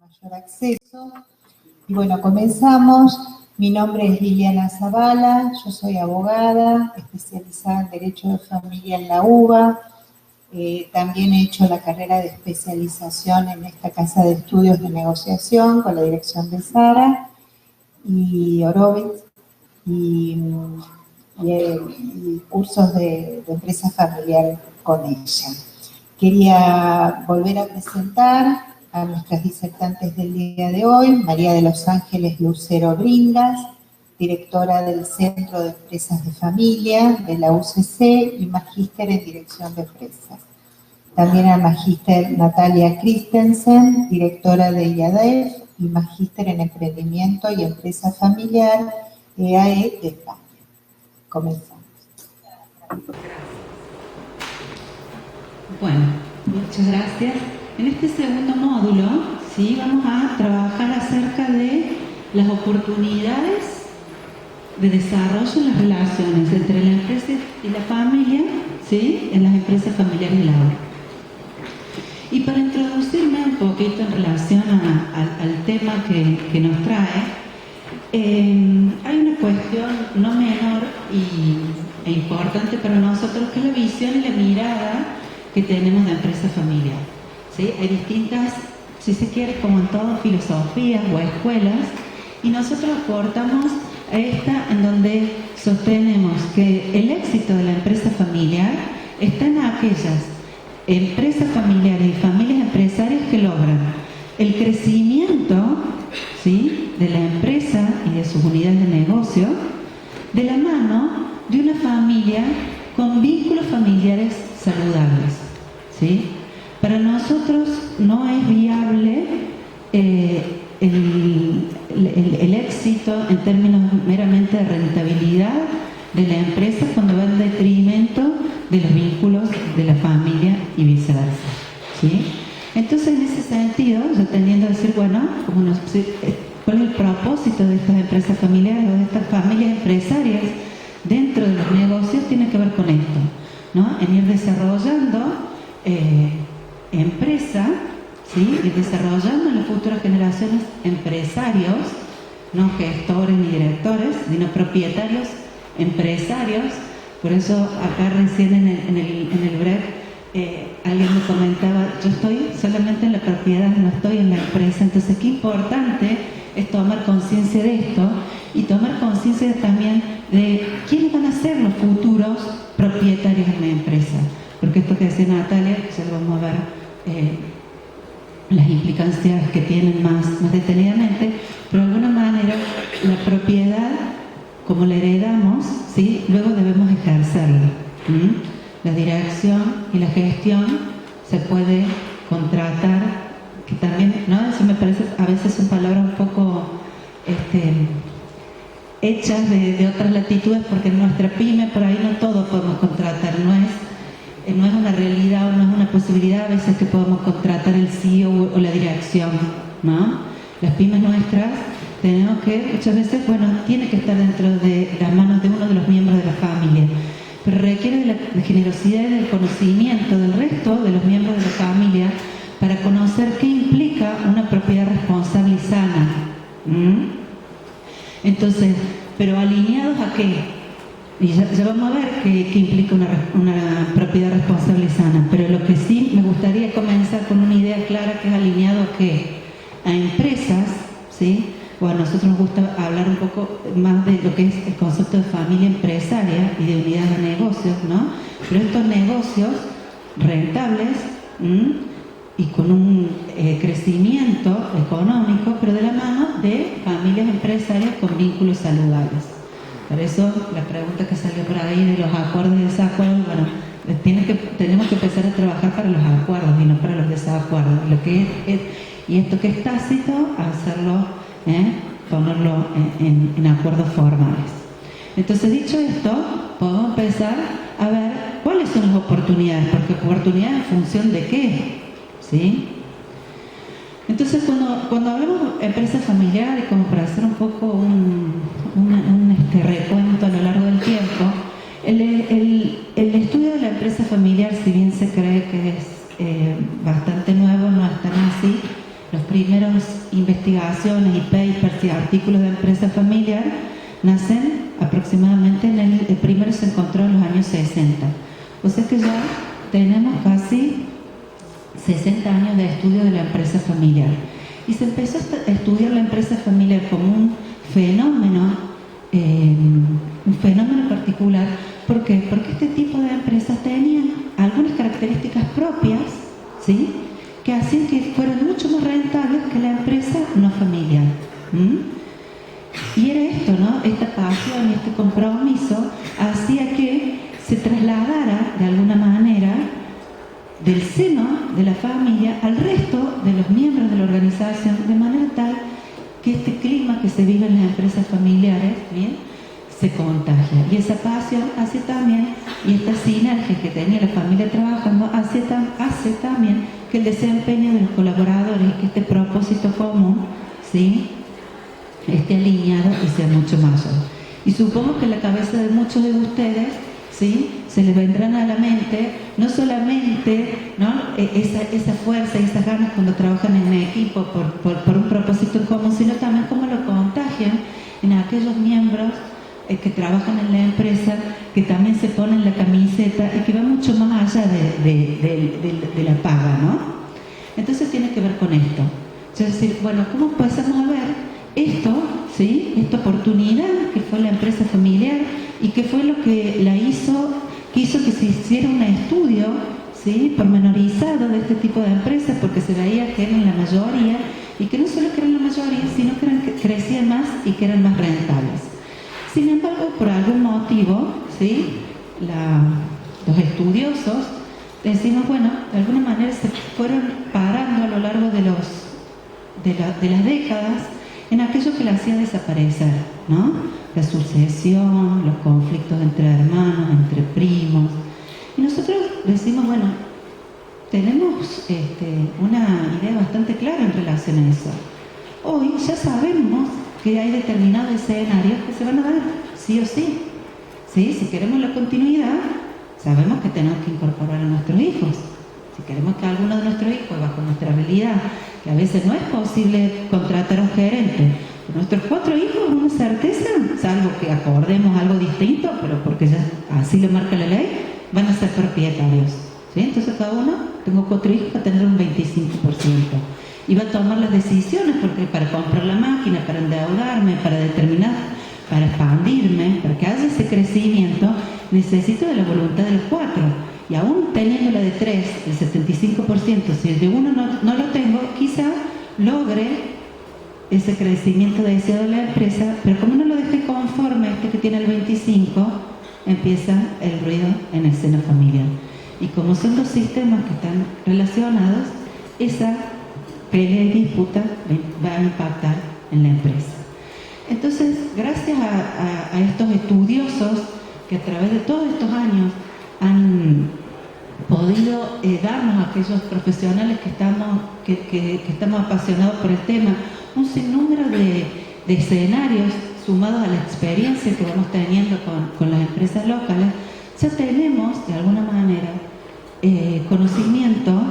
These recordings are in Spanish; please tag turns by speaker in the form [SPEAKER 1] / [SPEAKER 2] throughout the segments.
[SPEAKER 1] mayor acceso. Y bueno, comenzamos. Mi nombre es Liliana Zavala, yo soy abogada, especializada en Derecho de Familia en la UBA. También he hecho la carrera de especialización en esta Casa de Estudios de Negociación con la dirección de Sara y Horowitz y cursos de empresa familiar con ella. Quería volver a presentar a nuestras disertantes del día de hoy: María de los Ángeles Lucero Bringas, directora del Centro de Empresas de Familia de la UCC y magíster en Dirección de Empresas. También a magíster Natalia Christensen, directora de IADEF y magíster en Emprendimiento y Empresa Familiar, EAE de España. Comenzamos.
[SPEAKER 2] Bueno, muchas gracias. En este segundo módulo, ¿sí?, vamos a trabajar acerca de las oportunidades de desarrollo en las relaciones entre la empresa y la familia, ¿sí?, en las empresas familiares de la obra. Y para introducirme un poquito en relación al tema que nos trae, hay una cuestión no menor e importante para nosotros, que es la visión y la mirada que tenemos de empresa familiar. ¿Sí? Hay distintas, si se quiere, como en todo, filosofías o escuelas, y nosotros aportamos a esta en donde sostenemos que el éxito de la empresa familiar está en aquellas empresas familiares y familias empresarias que logran el crecimiento, ¿sí?, de la empresa y de sus unidades de negocio de la mano de una familia con vínculos familiares saludables, ¿sí? Para nosotros no es viable el éxito en términos meramente de rentabilidad de la empresa cuando va en detrimento de los vínculos de la familia y viceversa, ¿sí? Entonces, en ese sentido, yo tendiendo a decir, bueno, ¿cuál es el propósito de estas empresas familiares o de estas familias empresarias dentro de los negocios? Tiene que ver con esto, ¿no? En ir desarrollando empresa, ¿sí?, y desarrollando en las futuras generaciones empresarios, no gestores ni directores, sino propietarios empresarios. Por eso acá recién en el break alguien me comentaba, yo estoy solamente en la propiedad, no estoy en la empresa. Entonces, qué importante es tomar conciencia de esto y tomar conciencia también de quiénes van a ser los futuros propietarios de la empresa. Porque esto que decía Natalia, ya lo vamos a ver las implicancias que tienen más detenidamente, pero de alguna manera la propiedad, como la heredamos, ¿sí?, luego debemos ejercerla. La dirección y la gestión se puede contratar, que también, ¿no?, eso me parece, a veces son palabras un poco hechas de otras latitudes, porque en nuestra pyme por ahí no todo podemos contratar, no es una realidad o no es una posibilidad a veces que podemos contratar el CEO o la dirección, ¿no? Las pymes nuestras tenemos que, muchas veces, bueno, tiene que estar dentro de las manos de uno de los miembros de la familia, pero requiere de la generosidad y del conocimiento del resto de los miembros de la familia para conocer qué implica una propiedad responsable y sana. Entonces, pero alineados a qué. Y ya vamos a ver qué implica una propiedad responsable y sana, pero lo que sí me gustaría comenzar con una idea clara, que es alineado a qué. A empresas, ¿sí? Bueno, a nosotros nos gusta hablar un poco más de lo que es el concepto de familia empresaria y de unidades de negocios, ¿no? Pero estos negocios rentables y con un crecimiento económico, pero de la mano de familias empresarias con vínculos saludables. Por eso la pregunta que salió por ahí de los acuerdos y desacuerdos, bueno, tenemos que empezar a trabajar para los acuerdos y no para los desacuerdos. Y esto que es tácito, hacerlo, ponerlo en acuerdos formales. Entonces, dicho esto, podemos empezar a ver cuáles son las oportunidades, porque oportunidades en función de qué, ¿sí? Entonces, cuando hablamos de empresa familiar, y como para hacer un poco un recuento a lo largo del tiempo, el estudio de la empresa familiar, si bien se cree que es bastante nuevo, no es tan así. Los primeros investigaciones y papers y artículos de empresa familiar nacen aproximadamente el primero se encontró en los años 60. O sea que ya tenemos casi 60 años de estudio de la empresa familiar. Y se empezó a estudiar la empresa familiar como un fenómeno particular. ¿Por qué? Porque este tipo de empresas tenían algunas características propias, ¿sí?, que hacían que fueran mucho más rentables que la empresa no familiar. Y era esto, ¿no? Esta pasión y este compromiso hacía que se trasladara de alguna manera del seno de la familia al resto de los miembros de la organización, de manera tal que este clima que se vive en las empresas familiares, ¿bien?, se contagia. Y esa pasión hace también, y esta sinergia que tenía la familia trabajando, hace también que el desempeño de los colaboradores y que este propósito común, ¿sí?, esté alineado y sea mucho mayor. Y supongo que en la cabeza de muchos de ustedes, ¿sí?, se les vendrán a la mente no solamente, ¿no?, esa fuerza y esas ganas cuando trabajan en equipo por un propósito en común, sino también cómo lo contagian en aquellos miembros que trabajan en la empresa, que también se ponen la camiseta y que va mucho más allá de la paga, ¿no? Entonces tiene que ver con esto. Es decir, bueno, ¿cómo pasamos a ver esto, ¿sí?, esta oportunidad que fue la empresa familiar y que fue lo que hizo que se hiciera un estudio, ¿sí?, pormenorizado de este tipo de empresas, porque se veía que eran la mayoría, y que no solo que eran la mayoría, sino que crecían más y que eran más rentables. Sin embargo, por algún motivo, ¿sí?, los estudiosos decimos, bueno, de alguna manera se fueron parando a lo largo de las décadas en aquello que la hacía desaparecer, ¿no? La sucesión, los conflictos entre hermanos, entre primos. Y nosotros decimos, bueno, tenemos una idea bastante clara en relación a eso. Hoy ya sabemos que hay determinados escenarios que se van a dar sí o sí. ¿Sí? Si queremos la continuidad, sabemos que tenemos que incorporar a nuestros hijos. Si queremos que alguno de nuestros hijos, bajo nuestra realidad, que a veces no es posible contratar a un gerente, nuestros 4 hijos, una certeza, salvo que acordemos algo distinto, pero porque ya así lo marca la ley, van a ser propietarios. ¿Sí? Entonces cada uno, tengo 4 hijos, va a tener un 25%. Y va a tomar las decisiones, porque para comprar la máquina, para endeudarme, para determinar, para expandirme, para que haya ese crecimiento, necesito de la voluntad de los 4. Y aún teniendo la de 3, el 75%, si el de uno no lo tengo, quizá logre ese crecimiento deseado de la empresa, pero como no lo dejé conforme, que tiene el 25, empieza el ruido en el seno familiar. Y como son 2 sistemas que están relacionados, esa pelea y disputa va a impactar en la empresa. Entonces, gracias a estos estudiosos que a través de todos estos años han podido darnos a aquellos profesionales que estamos apasionados por el tema, un sinnúmero de escenarios sumados a la experiencia que vamos teniendo con las empresas locales, ya tenemos de alguna manera conocimiento,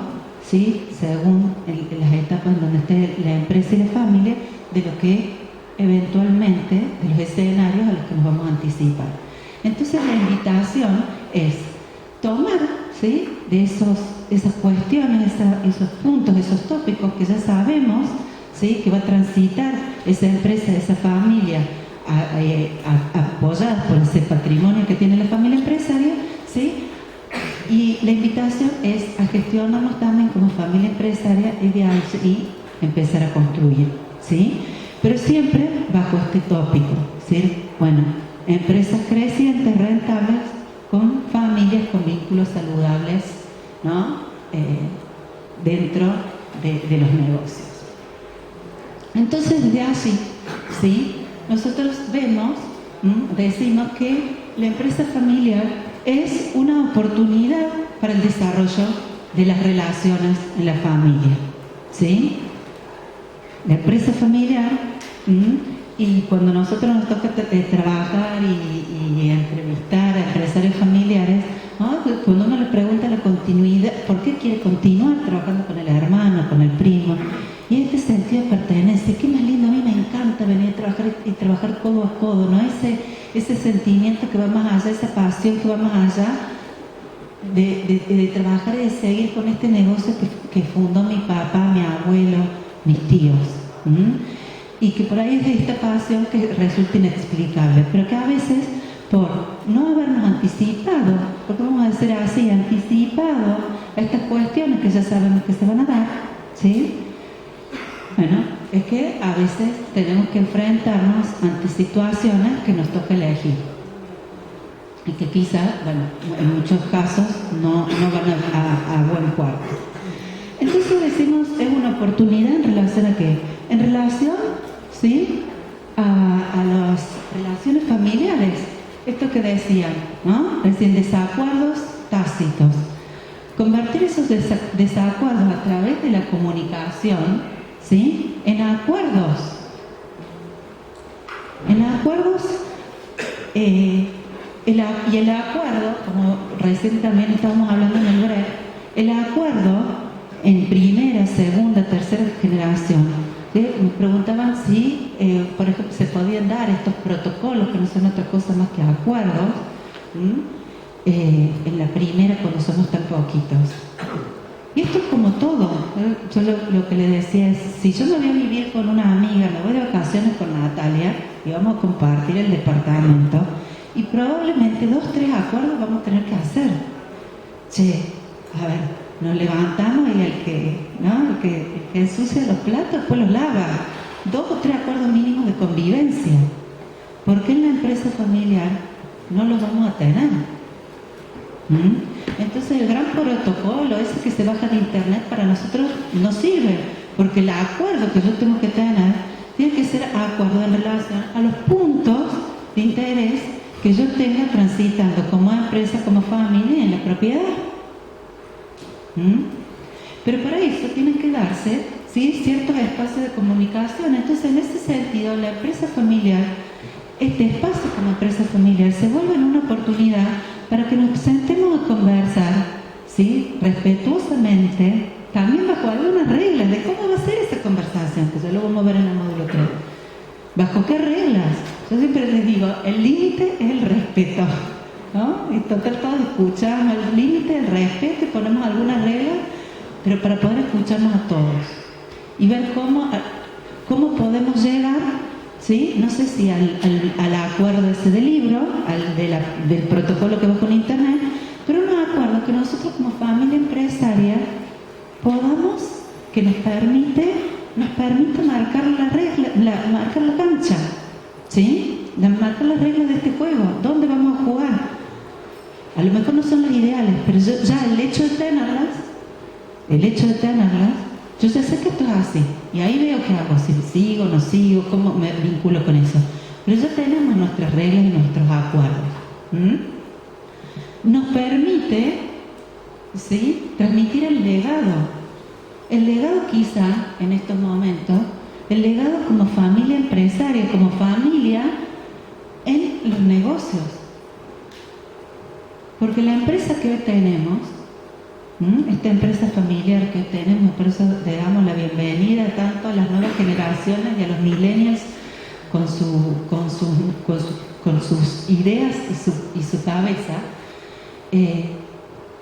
[SPEAKER 2] ¿sí?, según las etapas en donde esté la empresa y la familia, de lo que eventualmente, de los escenarios a los que nos vamos a anticipar. Entonces la invitación es tomar, ¿sí?, de esas cuestiones, esos puntos, esos tópicos que ya sabemos, ¿sí?, que va a transitar esa empresa, esa familia, apoyadas por ese patrimonio que tiene la familia empresaria, ¿sí? Y la invitación es a gestionarnos también como familia empresaria y empezar a construir, ¿sí? Pero siempre bajo este tópico, ¿sí? Bueno, empresas crecientes, rentables, con familias con vínculos saludables, ¿no?, dentro de los negocios. Entonces, desde allí, ¿sí?, nosotros decimos que la empresa familiar es una oportunidad para el desarrollo de las relaciones en la familia, ¿sí? La empresa familiar, y cuando nosotros nos toca trabajar y entrevistar a empresarios familiares, ¿no?, cuando uno le pregunta la continuidad, ¿por qué quiere continuar trabajando con el hermano, con el primo? Y este sentido de pertenencia, ¿qué trabajar codo a codo, ¿no? Ese sentimiento que va más allá, esa pasión que va más allá de trabajar y de seguir con este negocio que fundó mi papá, mi abuelo, mis tíos. Y que por ahí es de esta pasión que resulta inexplicable, pero que a veces, por no habernos anticipado, porque vamos a decir así, anticipado a estas cuestiones que ya sabemos que se van a dar, ¿sí? Bueno, es que a veces tenemos que enfrentarnos ante situaciones que nos toca elegir y que quizás, bueno, en muchos casos no van a buen puerto. Entonces decimos, es una oportunidad en relación a qué? En relación, ¿sí?, a las relaciones familiares. Esto que decían, ¿no? Decían desacuerdos tácitos. Convertir esos desacuerdos a través de la comunicación, ¿sí?, en acuerdos. En acuerdos, y el acuerdo, como recién también estábamos hablando en el break, el acuerdo en primera, segunda, tercera generación. Me preguntaban si, por ejemplo, se podían dar estos protocolos, que no son otra cosa más que acuerdos, en la primera cuando somos tan poquitos. Y esto es como todo. Yo lo que le decía es, si yo me voy a vivir con una amiga, me voy de vacaciones con Natalia y vamos a compartir el departamento, y probablemente 2, 3 acuerdos vamos a tener que hacer. Che, a ver, nos levantamos y el que ensucia los platos después los lava. 2 o 3 acuerdos mínimos de convivencia. ¿Por qué en la empresa familiar no los vamos a tener? Entonces el gran protocolo ese que se baja de internet para nosotros no sirve, porque el acuerdo que yo tengo que tener tiene que ser acuerdo en relación a los puntos de interés que yo tenga transitando como empresa, como familia en la propiedad. Pero para eso tienen que darse, ¿sí?, ciertos espacios de comunicación. Entonces, en ese sentido, la empresa familiar, este espacio como empresa familiar, se vuelve una oportunidad para que nos sentemos a conversar, ¿sí?, respetuosamente, también bajo algunas reglas de cómo va a ser esa conversación, que ya lo vamos a ver en el módulo 3. ¿Bajo qué reglas? Yo siempre les digo, el límite es el respeto, ¿no? Y total, todos escuchamos el límite, el respeto, y ponemos algunas reglas, pero para poder escucharnos a todos y ver cómo podemos llegar, ¿sí?, no sé si al acuerdo ese del libro, del protocolo que bajo en internet, pero un acuerdo que nosotros como familia empresaria podamos, que nos permite marcar la regla, marcar la cancha, ¿sí?, marcar las reglas de este juego, dónde vamos a jugar. A lo mejor no son las ideales, pero ya el hecho de tenerlas, yo ya sé que esto es así, y ahí veo qué hago, si sigo, no sigo, cómo me vinculo con eso. Pero ya tenemos nuestras reglas y nuestros acuerdos. Nos permite, ¿sí?, transmitir el legado. El legado quizá, en estos momentos, el legado como familia empresaria, como familia en los negocios. Porque la empresa que hoy tenemos, esta empresa familiar que tenemos, por eso le damos la bienvenida tanto a las nuevas generaciones y a los millennials con sus ideas y su cabeza,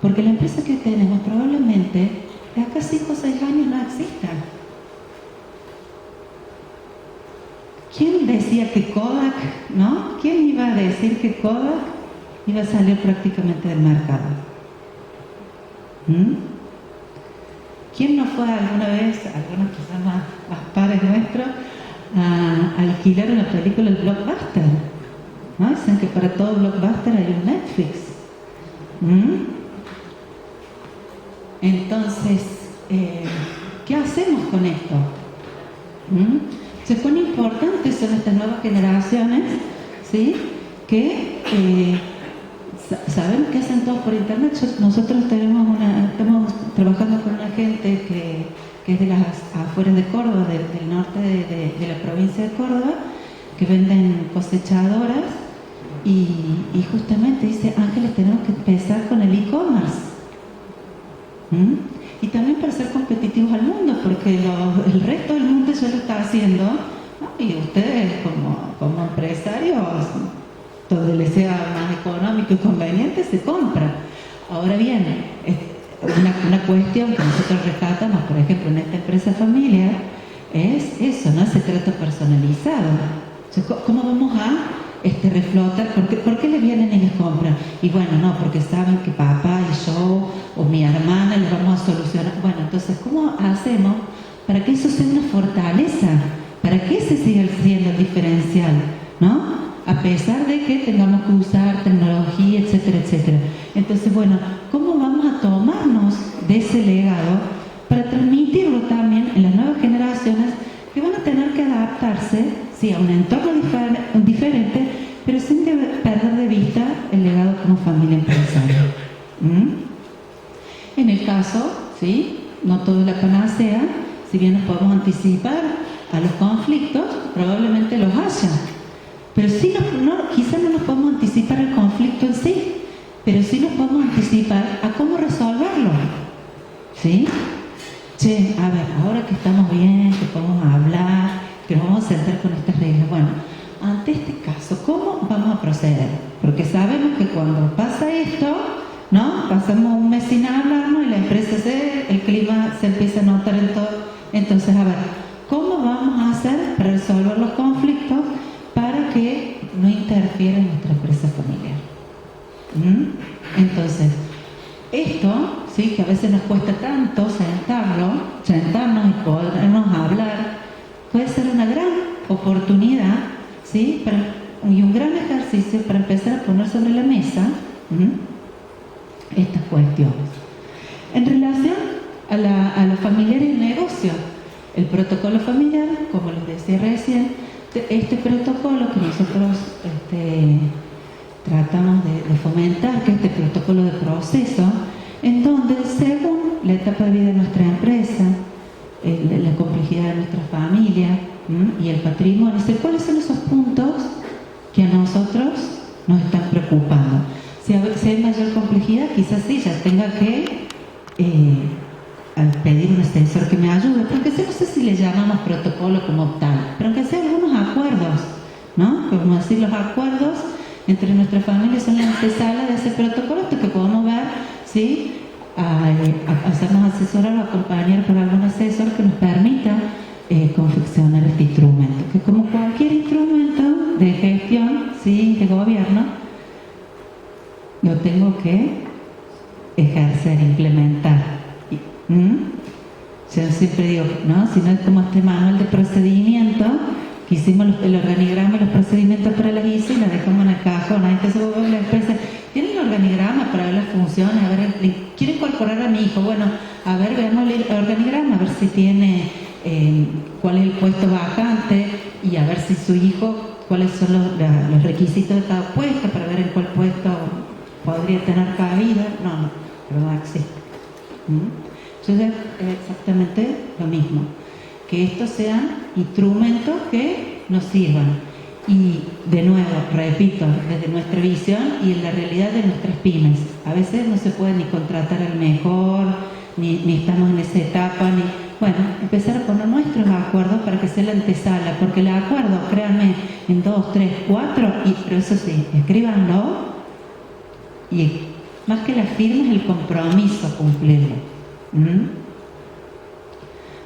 [SPEAKER 2] porque la empresa que tenemos probablemente de acá 5 o 6 años no exista. ¿Quién decía que Kodak, no? ¿Quién iba a decir que Kodak iba a salir prácticamente del mercado? ¿Quién no fue alguna vez, algunos quizás más pares nuestros, a alquilar una película del Blockbuster? ¿No? Dicen que para todo Blockbuster hay un Netflix. Entonces, ¿qué hacemos con esto? Entonces, cuán importantes son estas nuevas generaciones, ¿sí?, que saben que hacen todo por internet. Nosotros estamos trabajando con una gente que es de las afueras de Córdoba, del norte de la provincia de Córdoba, que venden cosechadoras, y justamente dice, Ángeles, tenemos que empezar con el e-commerce. Y también para ser competitivos al mundo, porque el resto del mundo ya lo está haciendo, ¿no?, y ustedes como empresarios, donde les sea más económico y conveniente, se compra. Ahora bien, una cuestión que nosotros rescatamos, por ejemplo, en esta empresa familiar, es eso, ¿no? Ese trato personalizado. O sea, ¿cómo vamos a reflotar? ¿Por qué le vienen y les compran? Y bueno, no, porque saben que papá y yo o mi hermana les vamos a solucionar. Bueno, entonces, ¿cómo hacemos para que eso sea una fortaleza? Para que ese siga siendo el diferencial, ¿no? A pesar de que tengamos que usar tecnología, etcétera, etcétera. Entonces, bueno, ¿cómo vamos a tomarnos de ese legado para transmitirlo también en las nuevas generaciones que van a tener que adaptarse, sí, a un entorno diferente, pero sin perder de vista el legado como familia empresaria? En el caso, sí, no todo es la panacea, si bien nos podemos anticipar a los conflictos, probablemente los haya. Pero sí, quizás no nos podemos anticipar el conflicto en sí, pero sí nos podemos anticipar a cómo resolverlo. ¿Sí? Che, a ver, ahora que estamos bien, que podemos hablar, que nos vamos a sentar con estas reglas, bueno, ante este caso, ¿cómo vamos a proceder? Porque sabemos que cuando pasa esto, ¿no? Pasamos un mes sin hablarnos y la empresa el clima se empieza a notar en todo. Entonces, a ver, ¿cómo vamos a hacer para resolver los conflictos para que no interfiera en nuestra empresa familiar? Entonces, esto, sí, que a veces nos cuesta tanto sentarnos y podernos hablar, puede ser una gran oportunidad, ¿sí? Y un gran ejercicio para empezar a poner sobre la mesa estas cuestiones. En relación a los familiares y el negocio, el protocolo familiar, como les decía recién, este protocolo que nosotros tratamos de fomentar, que este protocolo de proceso, en donde según la etapa de vida de nuestra empresa, la complejidad de nuestra familia y el patrimonio, ¿cuáles son esos puntos que a nosotros nos están preocupando? Si hay mayor complejidad, quizás sí, ya tenga que pedir un asesor que me ayude, porque no sé si le llamamos protocolo como tal, pero aunque sea algunos acuerdos, ¿no? Como decir, los acuerdos entre nuestras familias son la antesala de ese protocolo, hasta que podamos ver, ¿sí? Hacernos asesorar o acompañar por algún asesor que nos permita confeccionar este instrumento, que como cualquier instrumento de gestión, ¿sí? De gobierno, lo tengo que ejercer, implementar. Yo siempre digo, ¿no? Si no es como este manual de procedimiento, que hicimos el organigrama y los procedimientos para la ISO y la dejamos en el cajón. Entonces vos ves la empresa, tienen el organigrama para ver las funciones, a ver, quiero incorporar a mi hijo, bueno, a ver, veamos el organigrama, a ver si tiene, cuál es el puesto vacante y a ver si su hijo, cuáles son los requisitos de cada puesto, para ver en cuál puesto podría tener cabida. No, pero no existe. Entonces es exactamente lo mismo, que estos sean instrumentos que nos sirvan. Y de nuevo, repito, desde nuestra visión y en la realidad de nuestras pymes. A veces no se puede ni contratar al mejor, ni estamos en esa etapa, bueno, empezar a poner nuestros acuerdos para que sea la antesala, porque el acuerdo, créanme, en 2, 3, 4, pero eso sí, escríbanlo, y más que la firma es el compromiso a cumplirlo.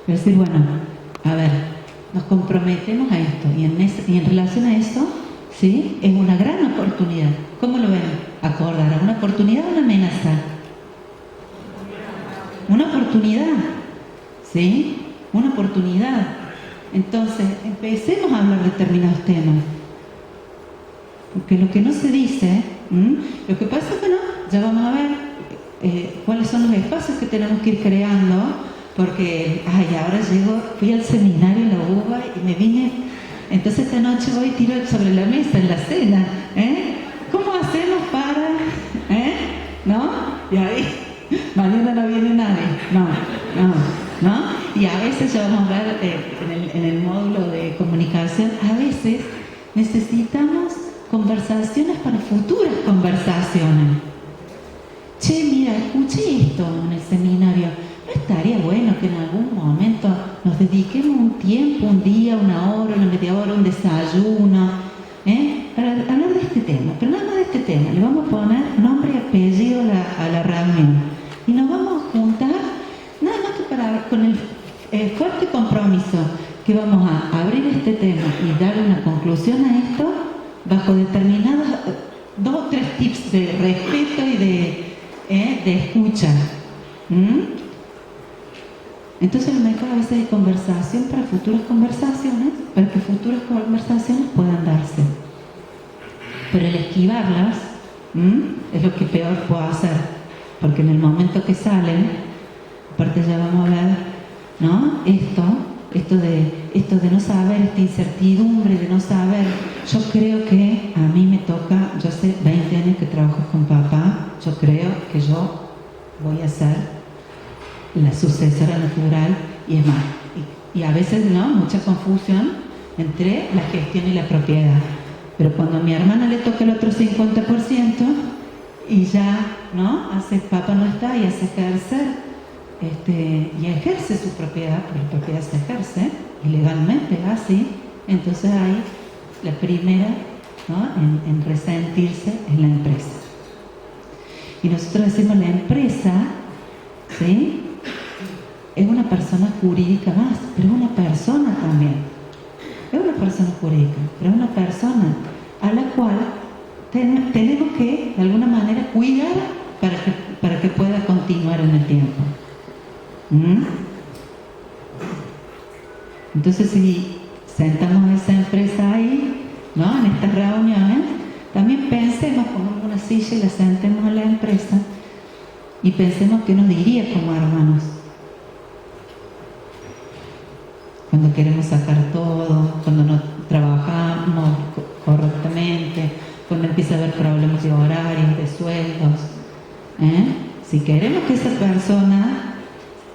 [SPEAKER 2] Es decir, bueno, a ver, nos comprometemos a esto y en relación a eso, ¿sí? Es una gran oportunidad. ¿Cómo lo ven? Acordar, ¿una oportunidad o una amenaza? Una oportunidad, ¿sí? Una oportunidad. Entonces, empecemos a hablar de determinados temas. Porque lo que no se dice, lo que pasa es que no, ya vamos a ver cuáles son los espacios que tenemos que ir creando, porque, ahora fui al seminario en la UBA y me vine, entonces esta noche voy y tiro sobre la mesa en la cena, ¿cómo hacemos para, ¿no? Y ahí, mañana no viene nadie, no, y a veces ya vamos a ver en el módulo de comunicación, a veces necesitamos conversaciones para futuras conversaciones. Che, mira, escuché esto en el seminario. ¿No estaría bueno que en algún momento nos dediquemos un tiempo, un día, una hora, una media hora, un desayuno, para hablar de este tema? Pero nada más de este tema, le vamos a poner nombre y apellido a la reunión. Y nos vamos a juntar, nada más que con el fuerte compromiso que vamos a abrir este tema y dar una conclusión a esto bajo determinados 2 o 3 tips de respeto y de escucha. Entonces, lo mejor a veces hay conversación para futuras conversaciones, para que futuras conversaciones puedan darse. Pero el esquivarlas es lo que peor puedo hacer, porque en el momento que salen, aparte ya vamos a ver, ¿no? Esto de no saber, esta incertidumbre de no saber. Yo creo que a mí me toca, yo hace 20 años que trabajo con papá, yo creo que yo voy a ser la sucesora natural, y es más, y a veces, ¿no?, mucha confusión entre la gestión y la propiedad. Pero cuando a mi hermana le toca el otro 50% y ya, ¿no?, papá no está y hace ejercer, y ejerce su propiedad, porque la propiedad se ejerce ilegalmente, así, entonces ahí la primera, ¿no?, en resentirse es la empresa. Y nosotros decimos la empresa, ¿sí?, es una persona jurídica más, pero es una persona también. Es una persona jurídica, pero es una persona a la cual tenemos que, de alguna manera, cuidar para que pueda continuar en el tiempo. Entonces, si sentamos a esa empresa ahí, ¿no?, en estas reuniones, también pensemos, pongamos una silla y la sentemos a la empresa y pensemos qué nos diría como hermanos. Cuando queremos sacar todo, cuando no trabajamos correctamente, cuando empieza a haber problemas de horarios, de sueldos. Si queremos que esa persona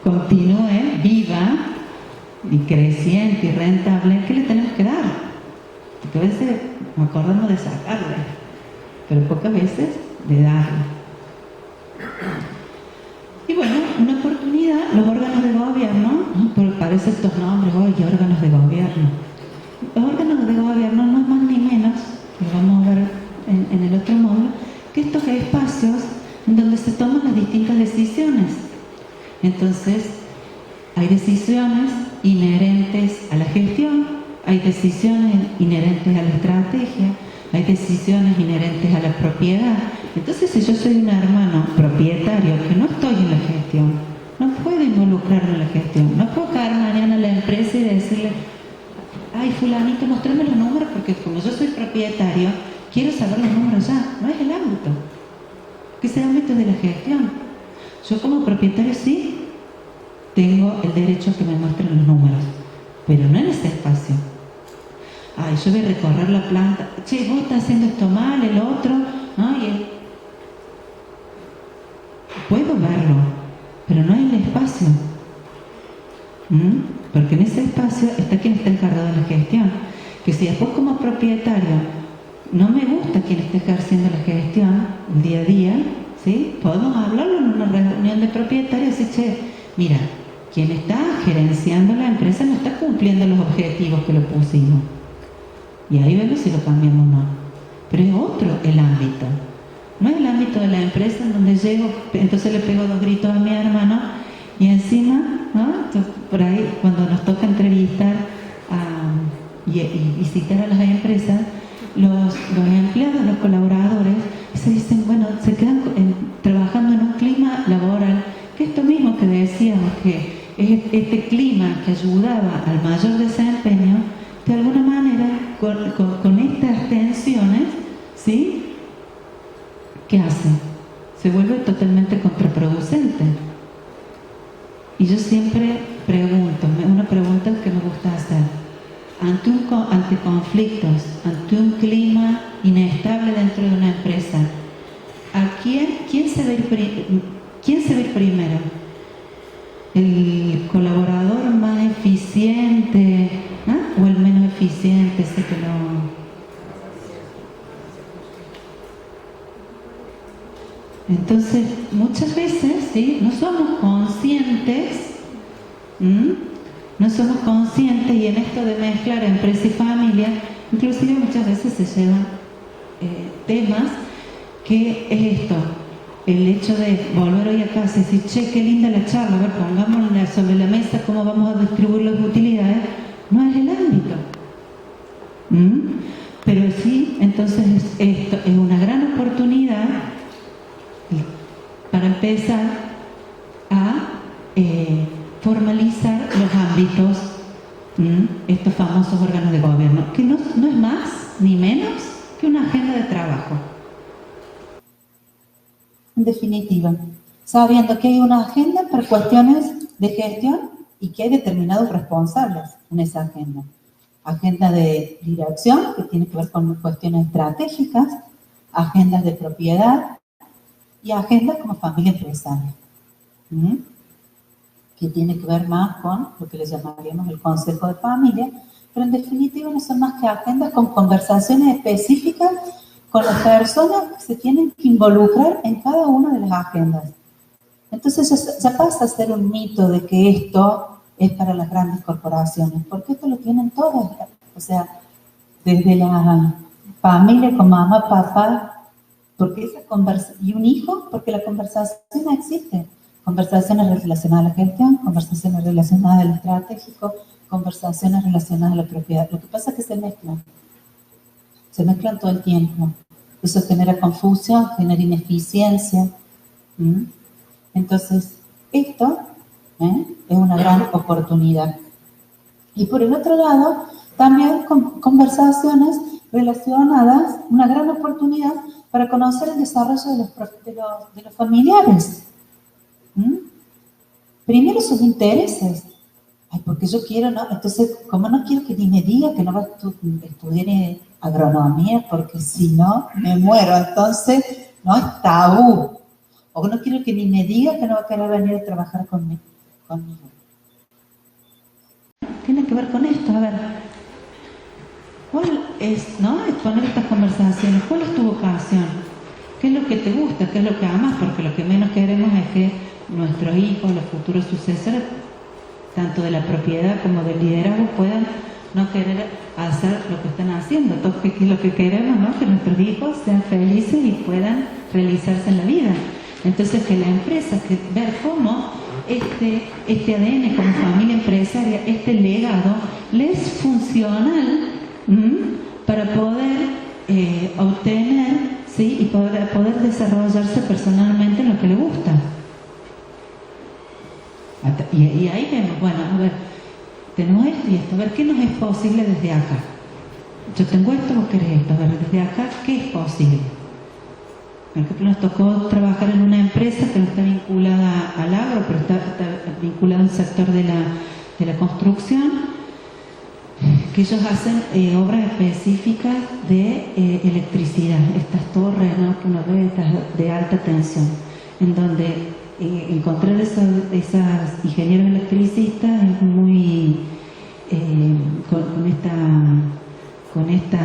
[SPEAKER 2] continúe viva y creciente y rentable, ¿qué le tenemos que dar? Porque a veces nos acordamos de sacarle, pero pocas veces de darle. Y bueno, una oportunidad, los órganos de gobierno, ¿no?, porque aparecen estos nombres, oye, órganos de gobierno. Los órganos de gobierno no es más ni menos, lo vamos a ver en el otro módulo, que estos espacios en donde se toman las distintas decisiones. Entonces, hay decisiones inherentes a la gestión, hay decisiones inherentes a la estrategia, hay decisiones inherentes a la propiedad. Entonces, si yo soy un hermano propietario que no estoy en la gestión, no puedo involucrarme en la gestión, no puedo caer mañana a la empresa y decirle, ay, fulanito, mostrame los números, porque como yo soy propietario, quiero saber los números ya. No es el ámbito, que es el ámbito de la gestión. Yo como propietario sí tengo el derecho a que me muestren los números, pero no en ese espacio. Ay, yo voy a recorrer la planta, che, vos estás haciendo esto mal, el otro, ¿no? Puedo verlo, pero no en el espacio. Porque en ese espacio está quien está encargado de la gestión. Que si después como propietario no me gusta quien esté ejerciendo la gestión el día a día, ¿sí?, podemos hablarlo en una reunión de propietarios y decir, che, mira, quien está gerenciando la empresa no está cumpliendo los objetivos que le pusimos. Y ahí vemos si lo cambiamos o no. Pero es otro el ámbito. No es el ámbito de la empresa en donde llego, entonces le pego 2 gritos a mi hermano y encima, ¿no?, por ahí cuando nos toca entrevistar y visitar a las empresas, los empleados, los colaboradores, se dicen, bueno, se quedan trabajando en un clima laboral, que esto mismo que decíamos, que es este clima que ayudaba al mayor desempeño, de alguna manera, con estas tensiones, ¿sí?, ¿qué hace? Se vuelve totalmente contraproducente. Y yo siempre pregunto, una pregunta que me gusta hacer, ante conflictos, ante un clima inestable dentro de una empresa, ¿quién se va a ir primero? ¿El colaborador más eficiente, o el menos eficiente? Sé que no. Entonces, muchas veces, ¿sí?, no somos conscientes, y en esto de mezclar empresa y familia, inclusive muchas veces se llevan temas que es esto, el hecho de volver hoy a casa y decir, che, qué linda la charla, a ver, pongámosla sobre la mesa cómo vamos a distribuir las utilidades, no es el ámbito. Pero sí, entonces esto es una gran oportunidad para empezar a formalizar los ámbitos, estos famosos órganos de gobierno, que no es más ni menos que una agenda de trabajo.
[SPEAKER 1] En definitiva, sabiendo que hay una agenda para cuestiones de gestión y que hay determinados responsables en esa agenda. Agenda de dirección, que tiene que ver con cuestiones estratégicas, agendas de propiedad y agendas como familia empresaria, que tiene que ver más con lo que le llamaríamos el consejo de familia, pero en definitiva no son más que agendas con conversaciones específicas con las personas que se tienen que involucrar en cada una de las agendas. Entonces ya pasa a ser un mito de que esto es para las grandes corporaciones, porque esto lo tienen todas, o sea, desde la familia con mamá, papá, porque y un hijo, porque la conversación existe. Conversaciones relacionadas a la gestión, conversaciones relacionadas al estratégico, conversaciones relacionadas a la propiedad. Lo que pasa es que se mezclan todo el tiempo. Eso genera confusión, genera ineficiencia. Entonces, esto es una gran oportunidad. Y por el otro lado, también conversaciones relacionadas, una gran oportunidad para conocer el desarrollo de los familiares. Primero sus intereses. Ay, porque yo quiero, ¿no? Entonces, como no quiero que ni me diga que no va a estudiar agronomía, porque si no, me muero. Entonces, no es tabú. O no quiero que ni me diga que no va a querer venir a trabajar conmigo.
[SPEAKER 2] Tiene que ver con esto, a ver. ¿Cuál es, no? Exponer estas conversaciones. ¿Cuál es tu vocación? ¿Qué es lo que te gusta? ¿Qué es lo que amas? Porque lo que menos queremos es que nuestros hijos, los futuros sucesores, tanto de la propiedad como del liderazgo, puedan no querer hacer lo que están haciendo. Entonces, ¿qué es lo que queremos? ¿No? Que nuestros hijos sean felices y puedan realizarse en la vida. Entonces, que la empresa, que ver cómo este ADN como familia empresaria, este legado, le es funcional para poder obtener, ¿sí?, y poder desarrollarse personalmente en lo que le gusta. Y ahí vemos, bueno, a ver, tenemos esto y esto, a ver, ¿qué nos es posible desde acá? Yo tengo esto, vos querés esto, a ver, desde acá, ¿qué es posible? Por ejemplo, nos tocó trabajar en una empresa que no está vinculada al agro, pero está vinculada al sector de la construcción, que ellos hacen obras específicas de electricidad, estas torres, ¿no?, que uno ve, estas de alta tensión, en donde encontrar esos ingenieros electricistas es muy con estos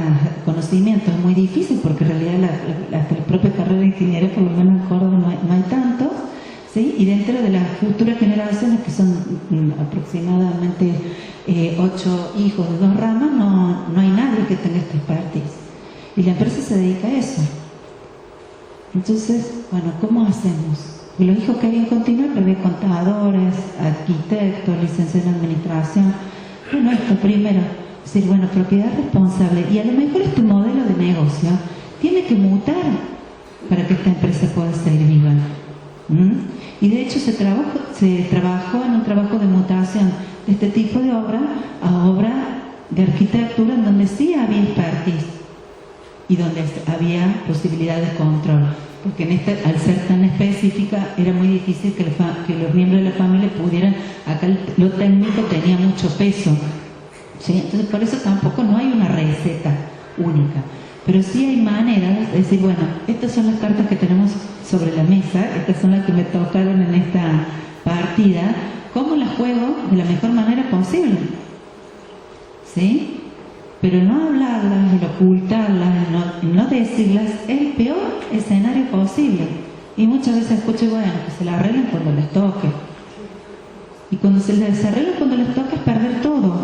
[SPEAKER 2] conocimientos es muy difícil, porque en realidad hasta la propia carrera de ingeniería, por lo menos en Córdoba, no hay tantos, ¿sí? Y dentro de las futuras generaciones, que son aproximadamente 8 hijos de 2 ramas, no hay nadie que tenga esta expertise. Y la empresa se dedica a eso. Entonces, bueno, ¿cómo hacemos? Y los hijos querían continuar, pero había contadores, arquitectos, licenciados en administración. Bueno, esto primero, decir, bueno, propiedad responsable. Y a lo mejor este modelo de negocio tiene que mutar para que esta empresa pueda seguir viva. Y de hecho se trabajó en un trabajo de mutación de este tipo de obra a obra de arquitectura, en donde sí había expertise y donde había posibilidad de control. Porque al ser tan específica, era muy difícil que los miembros de la familia pudieran, acá lo técnico tenía mucho peso, ¿sí? Entonces por eso tampoco no hay una receta única, pero sí hay maneras de decir, bueno, estas son las cartas que tenemos sobre la mesa, estas son las que me tocaron en esta partida, ¿cómo las juego de la mejor manera posible? ¿Sí? Pero no hablarlas, el ocultarlas, el no decirlas, es el peor escenario posible. Y muchas veces escucho, bueno, que se la arreglen cuando les toque. Y cuando se les arregla cuando les toque es perder todo.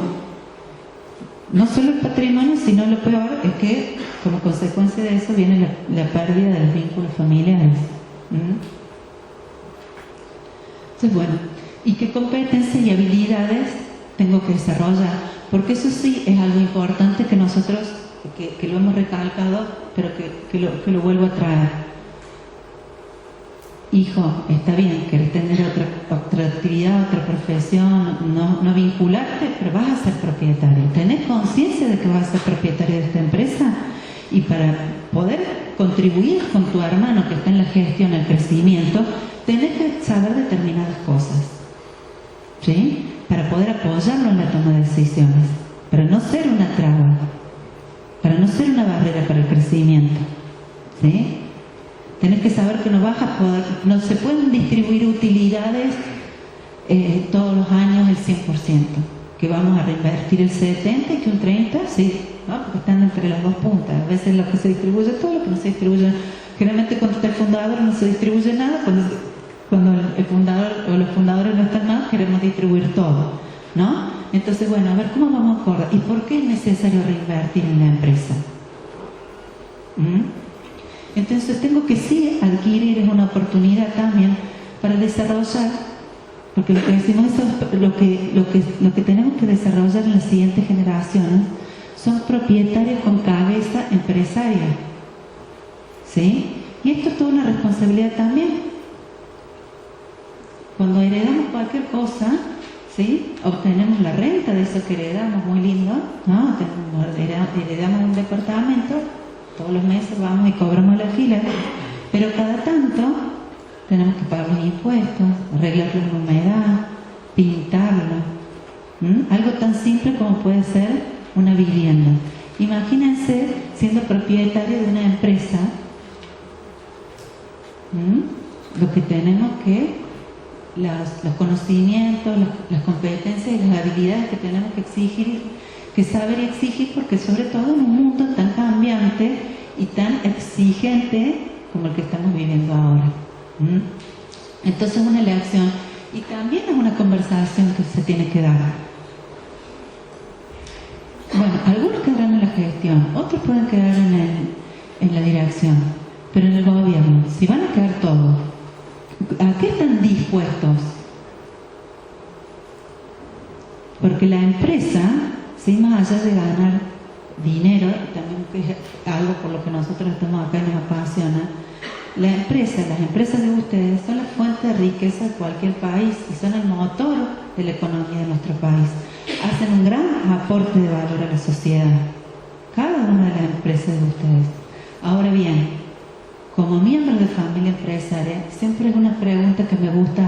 [SPEAKER 2] No solo el patrimonio, sino lo peor es que como consecuencia de eso viene la pérdida de los vínculos familiares. Entonces, bueno, ¿y qué competencias y habilidades tengo que desarrollar? Porque eso sí es algo importante que nosotros, que lo hemos recalcado, pero que lo vuelvo a traer. Hijo, está bien, querés tener otra actividad, otra profesión, no vincularte, pero vas a ser propietario. ¿Tenés conciencia de que vas a ser propietario de esta empresa? Y para poder contribuir con tu hermano que está en la gestión, el crecimiento, tenés que saber determinadas cosas, ¿sí? Para poder apoyarlo en la toma de decisiones, para no ser una traba, para no ser una barrera para el crecimiento, ¿sí? Tenés que saber que no vas a poder, no se pueden distribuir utilidades todos los años el 100%, que vamos a reinvertir el 70% y que un 30%, sí, ¿no? Porque están entre las dos puntas. A veces lo que se distribuye todo, lo que no se distribuye. Generalmente cuando está el fundador no se distribuye nada, cuando el fundador o los fundadores no están más, queremos distribuir todo, ¿no? Entonces, bueno, a ver cómo vamos a acordar. ¿Y por qué es necesario reinvertir en la empresa? Entonces tengo que sí adquirir una oportunidad también para desarrollar, porque lo que decimos es lo que tenemos que desarrollar en las siguientes generaciones son propietarios con cabeza empresaria, ¿sí? Y esto es toda una responsabilidad también. Cuando heredamos cualquier cosa, ¿sí? Obtenemos la renta de eso que heredamos, muy lindo, ¿no? Heredamos un departamento, todos los meses vamos y cobramos el alquiler, pero cada tanto tenemos que pagar los impuestos, arreglarle la humedad, pintarlo. Algo tan simple como puede ser una vivienda. Imagínense siendo propietario de una empresa, lo que tenemos que, los conocimientos, las competencias y las habilidades que tenemos que exigir, que saber y exigir, porque sobre todo en un mundo tan cambiante y tan exigente como el que estamos viviendo ahora. Entonces es una elección y también es una conversación que se tiene que dar. Bueno, algunos quedarán en la gestión, otros pueden quedar en la dirección, pero en el gobierno, si van a quedar todos, ¿a qué están dispuestos? Porque la empresa, ¿sí? Más allá de ganar dinero, también que es algo por lo que nosotros estamos acá y nos apasiona, las empresas de ustedes son la fuente de riqueza de cualquier país y son el motor de la economía de nuestro país. Hacen un gran aporte de valor a la sociedad, cada una de las empresas de ustedes. Ahora bien, como miembro de familia empresaria, siempre es una pregunta que me gusta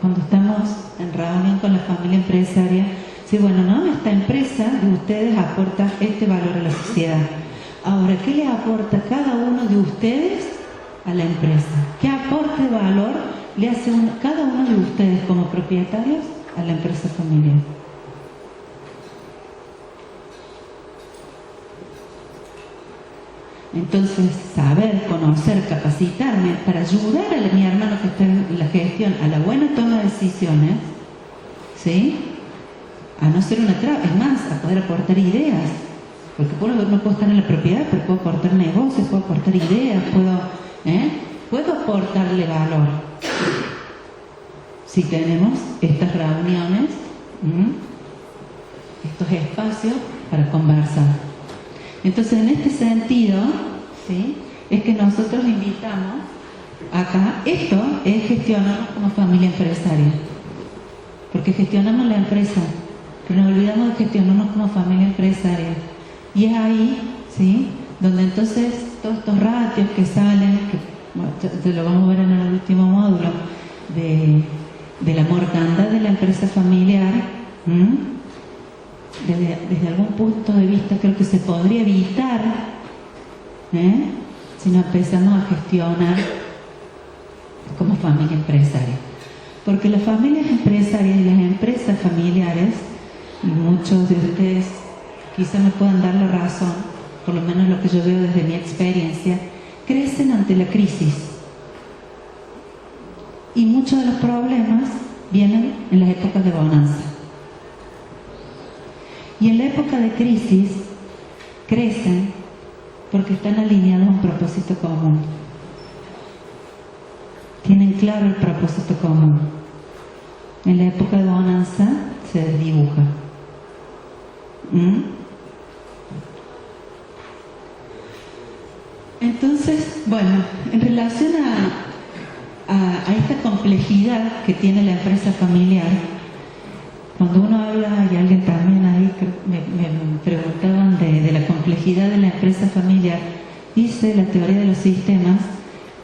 [SPEAKER 2] cuando estamos en reunión con la familia empresaria. Sí, bueno, ¿no? Esta empresa de ustedes aporta este valor a la sociedad. Ahora, ¿qué le aporta cada uno de ustedes a la empresa? ¿Qué aporte de valor le hace cada uno de ustedes como propietarios a la empresa familiar? Entonces, saber, conocer, capacitarme para ayudar a mi hermano que está en la gestión a la buena toma de decisiones, ¿sí? A no ser una traba, es más, a poder aportar ideas, porque no puedo estar en la propiedad, pero puedo aportar negocios, puedo aportar ideas, puedo aportarle valor. Si tenemos estas reuniones, estos espacios para conversar. Entonces, en este sentido, ¿sí? Es que nosotros invitamos acá, esto es gestionarnos como familia empresaria, porque gestionamos la empresa, pero nos olvidamos de gestionarnos como familia empresaria. Y es ahí, ¿sí? Donde entonces todos estos ratios que salen, que bueno, lo vamos a ver en el último módulo, de la mortandad de la empresa familiar, desde algún punto de vista creo que se podría evitar, si no empezamos a gestionar como familia empresaria. Porque las familias empresarias y las empresas familiares, y muchos de ustedes quizá me puedan dar la razón, por lo menos lo que yo veo desde mi experiencia, crecen ante la crisis. y muchos de los problemas vienen en las épocas de bonanza. Y en la época de crisis crecen porque están alineados a un propósito común. Tienen claro el propósito común. En la época de bonanza se desdibuja. Entonces, bueno, en relación a esta complejidad que tiene la empresa familiar, cuando uno habla, y alguien también ahí me preguntaban de la complejidad de la empresa familiar, dice la teoría de los sistemas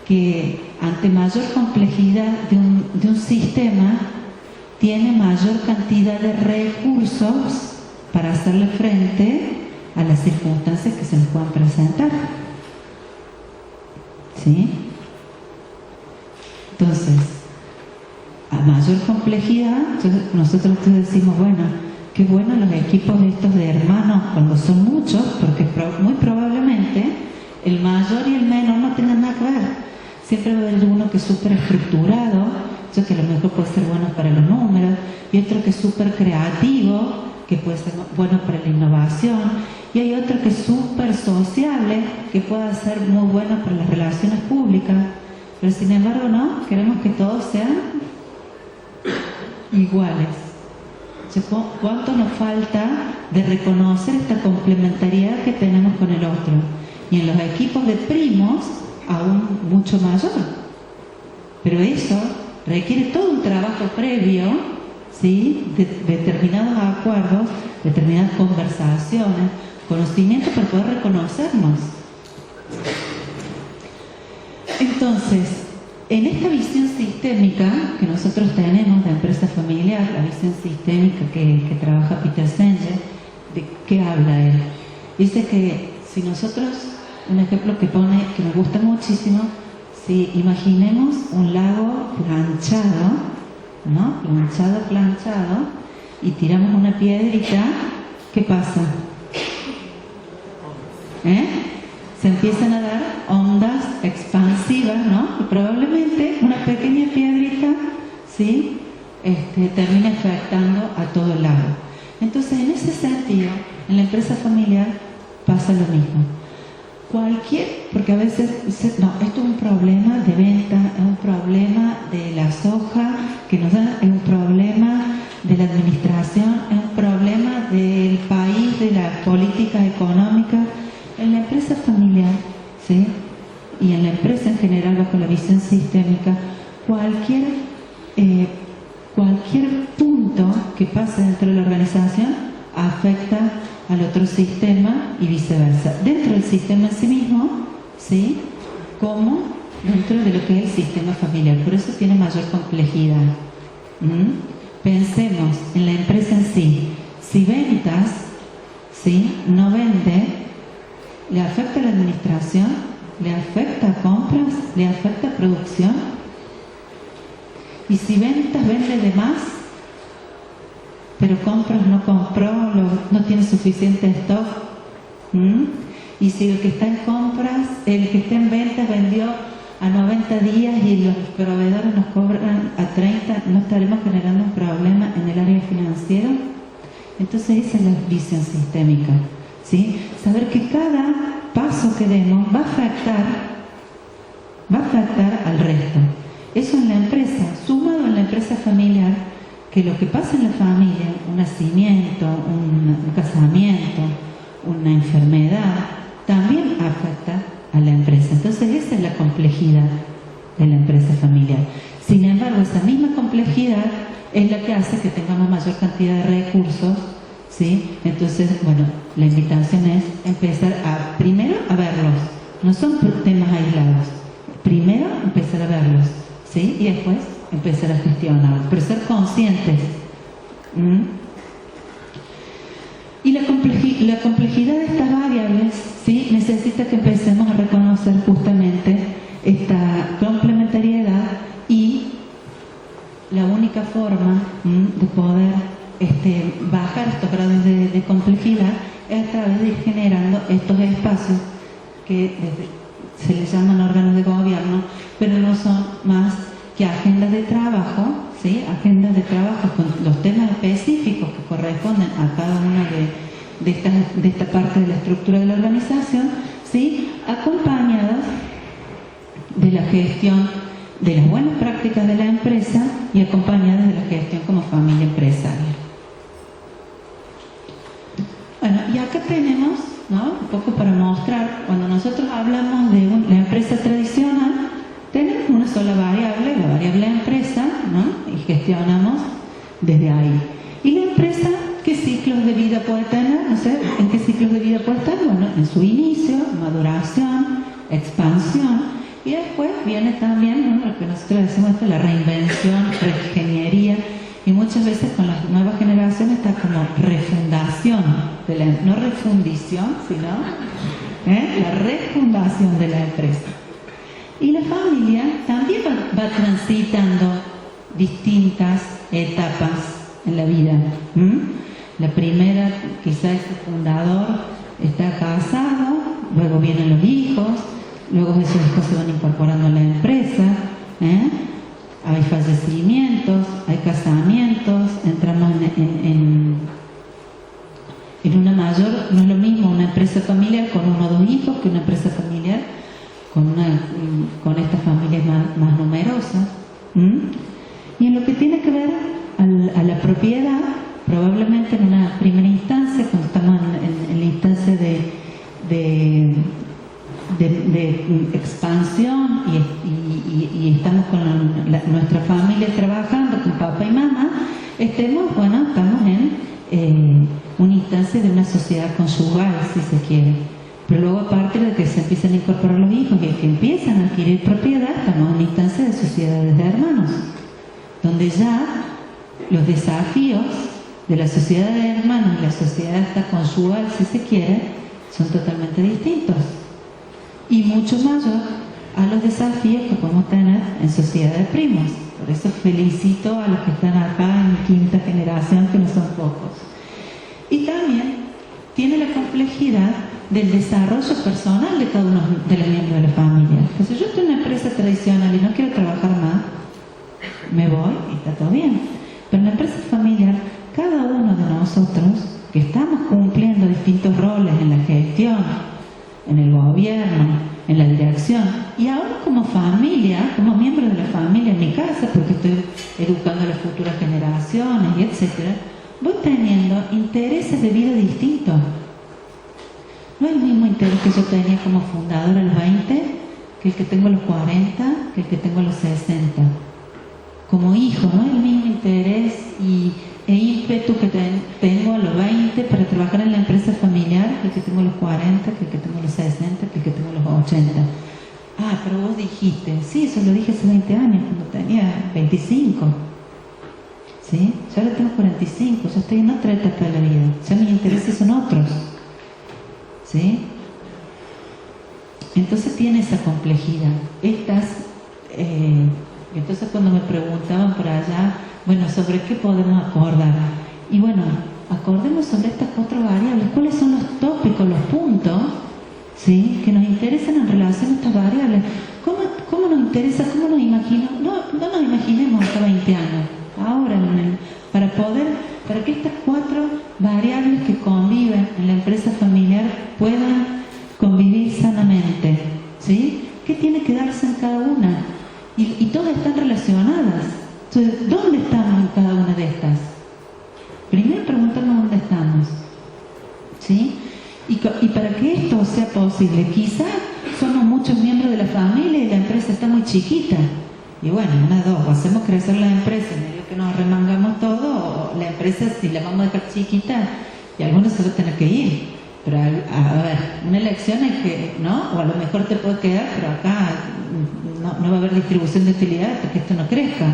[SPEAKER 2] que ante mayor complejidad de un sistema, tiene mayor cantidad de recursos para hacerle frente a las circunstancias que se les puedan presentar. ¿Sí? Entonces, a mayor complejidad, entonces nosotros decimos, bueno, qué bueno los equipos estos de hermanos cuando son muchos, porque muy probablemente el mayor y el menor no tengan nada que ver. Siempre va a haber uno que es súper estructurado, que a lo mejor puede ser bueno para los números, y otro que es súper creativo, que puede ser bueno para la innovación, y hay otro que es súper sociable, que puede ser muy bueno para las relaciones públicas, pero sin embargo no, queremos que todos sean iguales. ¿Cuánto nos falta de reconocer esta complementariedad que tenemos con el otro? Y en los equipos de primos, aún mucho mayor. Pero eso requiere todo un trabajo previo, ¿sí? De determinados acuerdos, determinadas conversaciones, conocimiento para poder reconocernos. Entonces, en esta visión sistémica que nosotros tenemos de empresa familiar, la visión sistémica que trabaja Peter Senge, ¿de qué habla él? Dice que si nosotros, un ejemplo que pone, que me gusta muchísimo, si imaginemos un lago planchado, ¿no? Planchado, y tiramos una piedrita, ¿qué pasa? Se empiezan a dar ondas expansivas, ¿no? Y probablemente una pequeña piedrita, ¿sí? Termina afectando a todo el lago. Entonces, en ese sentido, en la empresa familiar pasa lo mismo. Porque a veces, no, esto es un problema de venta, es un problema de la soja que nos da, es un problema de la administración, es un problema del país, de las políticas económicas. En la empresa familiar, ¿sí? Y en la empresa en general, bajo la visión sistémica, cualquier punto que pase dentro de la organización afecta al otro sistema y viceversa. Dentro del sistema en sí mismo, ¿sí? Como dentro de lo que es el sistema familiar. Por eso tiene mayor complejidad. Pensemos en la empresa en sí. Si ventas, ¿sí? No vende, ¿le afecta a la administración? ¿Le afecta a compras? ¿Le afecta a producción? Y si ventas vende de más, pero compras no compró, no tiene suficiente stock. Y si el que está en compras, el que está en ventas vendió a 90 días y los proveedores nos cobran a 30, ¿no estaremos generando un problema en el área financiera? Entonces esa es la visión sistémica, ¿sí? Saber que cada paso que demos va a afectar al resto. Eso en la empresa, sumado en la empresa familiar, que lo que pasa en la familia, un nacimiento, un casamiento, una enfermedad, también afecta a la empresa. Entonces esa es la complejidad de la empresa familiar. Sin embargo, esa misma complejidad es la que hace que tengamos mayor cantidad de recursos, ¿sí? Entonces, bueno, la invitación es empezar primero a verlos. No son temas aislados. Primero empezar a verlos, ¿sí? Y después empezar a gestionarlos, pero ser conscientes. Y la complejidad de estas variables, ¿sí? Necesita que empecemos a reconocer justamente esta complementariedad, y la única forma de poder bajar estos grados de complejidad es a través de ir generando estos espacios que se les llaman órganos de gobierno, pero no son más que que agendas de trabajo, ¿sí? Agendas de trabajo con los temas específicos que corresponden a cada una de esta parte de la estructura de la organización, ¿sí? Acompañadas de la gestión de las buenas prácticas de la empresa y acompañadas de la gestión como familia empresaria. Bueno, y acá tenemos, ¿no?, un poco para mostrar, cuando nosotros hablamos de la empresa tradicional, tenemos una sola variable, la variable empresa, ¿no?, y gestionamos desde ahí. ¿Y la empresa qué ciclos de vida puede tener? No sé, ¿en qué ciclos de vida puede estar? Bueno, en su inicio, maduración, expansión, y después viene también, ¿no?, lo que nosotros decimos esto, la reinvención, reingeniería, y muchas veces con las nuevas generaciones está como refundación, no refundición, sino la refundación de la empresa. Y la familia también va transitando distintas etapas en la vida. La primera, quizás el fundador está casado, luego vienen los hijos, luego esos hijos se van incorporando a la empresa, hay fallecimientos, hay casamientos, entramos en una mayor, no es lo mismo una empresa familiar con uno o dos hijos que una empresa familiar con estas familias más numerosas. Y en lo que tiene que ver a la propiedad, probablemente en una primera instancia, cuando estamos en la instancia de expansión y estamos con nuestra familia trabajando con papá y mamá, estamos en una instancia de una sociedad conyugal, si se quiere. Pero luego, a partir de que se empiezan a incorporar los hijos y que empiezan a adquirir propiedad, estamos en una instancia de sociedades de hermanos, donde ya los desafíos de la sociedad de hermanos y la sociedad hasta conyugal, si se quiere, son totalmente distintos y mucho mayor a los desafíos que podemos tener en sociedad de primos. Por eso felicito a los que están acá en quinta generación, que no son pocos. Y también tiene la complejidad del desarrollo personal de cada uno de los miembros de la familia. Entonces, yo estoy en una empresa tradicional y no quiero trabajar más, me voy y está todo bien. Pero en la empresa familiar, cada uno de nosotros que estamos cumpliendo distintos roles en la gestión, en el gobierno, en la dirección, y ahora como familia, como miembro de la familia en mi casa, porque estoy educando a las futuras generaciones y etcétera, voy teniendo intereses de vida distintos. No es el mismo interés que yo tenía como fundadora a los 20 que el que tengo a los 40, que el que tengo a los 60. Como hijo, no es el mismo interés e ímpetu que tengo a los 20 para trabajar en la empresa familiar que el que tengo a los 40, que el que tengo a los 60, que el que tengo a los 80. Ah, pero vos dijiste, sí, eso lo dije hace 20 años, cuando tenía 25. ¿Sí? Yo ahora tengo 45, yo estoy en otra etapa de la vida, ya mis intereses son otros. ¿Sí? Entonces tiene esa complejidad. Entonces cuando me preguntaban por allá, bueno, ¿sobre qué podemos acordar? Y bueno, acordemos sobre estas 4 variables. ¿Cuáles son los tópicos, los puntos, ¿sí?, que nos interesan en relación a estas variables? ¿Cómo nos interesa, cómo nos imaginamos? No nos imaginemos hasta 20 años. Ahora, para que estas 4 variables que conviven en la empresa familiar puedan convivir sanamente, ¿sí? ¿Qué tiene que darse en cada una? Y todas están relacionadas. Entonces, ¿dónde estamos en cada una de estas? Primero preguntarnos dónde estamos, ¿sí? Y para que esto sea posible, quizás somos muchos miembros de la familia y la empresa está muy chiquita. Y bueno, una de dos, o hacemos crecer la empresa en medio que nos remangamos todo, o la empresa, si la vamos a dejar chiquita, y algunos se va a tener que ir. Pero a ver, una elección es que, ¿no? O a lo mejor te puede quedar, pero acá no va a haber distribución de utilidades porque esto no crezca.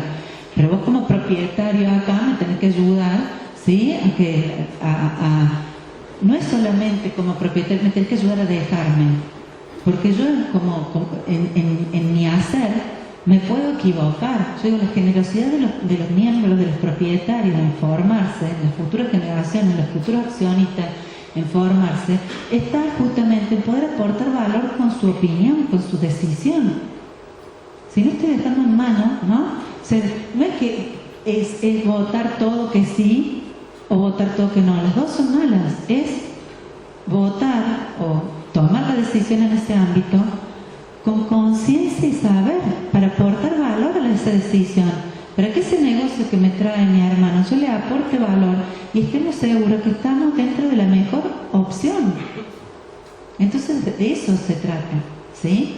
[SPEAKER 2] Pero vos como propietario acá me tenés que ayudar, ¿sí? No es solamente como propietario, me tenés que ayudar a dejarme. Porque yo en mi hacer me puedo equivocar. Yo digo, la generosidad de los miembros, de los propietarios en formarse, en las futuras generaciones, en los futuros accionistas, en formarse, está justamente en poder aportar valor con su opinión, con su decisión. Si no estoy dejando en mano, ¿no? O sea, no es que es votar todo que sí o votar todo que no. Las dos son malas. Es votar o tomar la decisión en ese ámbito con conciencia y saber para aportar valor a esa decisión. Para que ese negocio que me trae mi hermano yo le aporte valor y estemos seguros que estamos dentro de la mejor opción. Entonces de eso se trata, ¿sí?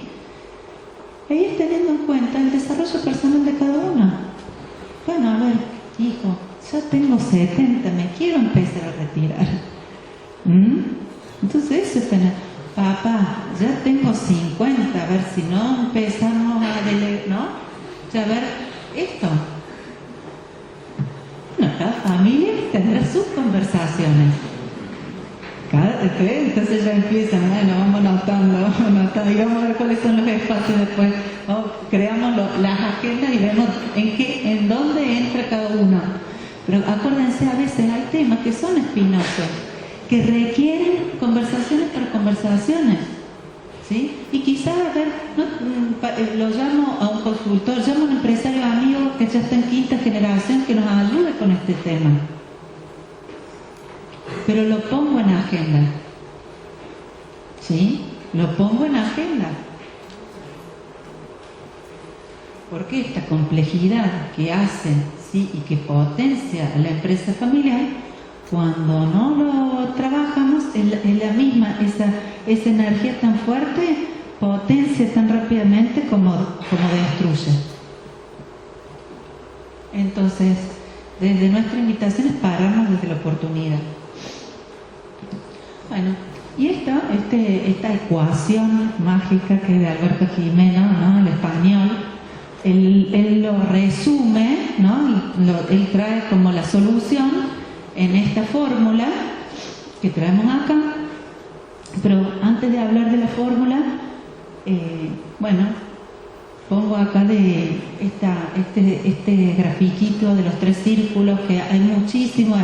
[SPEAKER 2] Ahí es teniendo en cuenta el desarrollo personal de cada uno. Bueno, a ver, hijo, yo tengo 70, me quiero empezar a retirar. Entonces eso es tener, papá, ya tengo 50, a ver si no empezamos a delegar, ¿no? Ya, a ver, esto. Bueno, cada familia tendrá sus conversaciones. Entonces ya empiezan, bueno, vamos anotando, y vamos a ver cuáles son los espacios después. Creamos las agendas y vemos en dónde entra cada uno. Pero acuérdense, a veces hay temas que son espinosos, que requieren conversaciones para conversaciones, ¿sí? Y quizás, a ver, lo llamo a un consultor, llamo a un empresario amigo que ya está en quinta generación que nos ayude con este tema. Pero lo pongo en agenda, ¿sí? Lo pongo en agenda. Porque esta complejidad que hace, ¿sí? Y que potencia a la empresa familiar, cuando no lo trabajamos, es la misma, esa energía tan fuerte potencia tan rápidamente como destruye. Entonces, desde nuestra invitación es pararnos desde la oportunidad. Bueno, y esta ecuación mágica que es de Alberto Jimeno, ¿no? El español, él lo resume, ¿no? Él trae como la solución en esta fórmula que traemos acá. Pero antes de hablar de la fórmula, bueno, pongo acá de este grafiquito de los 3 círculos, que hay muchísimo,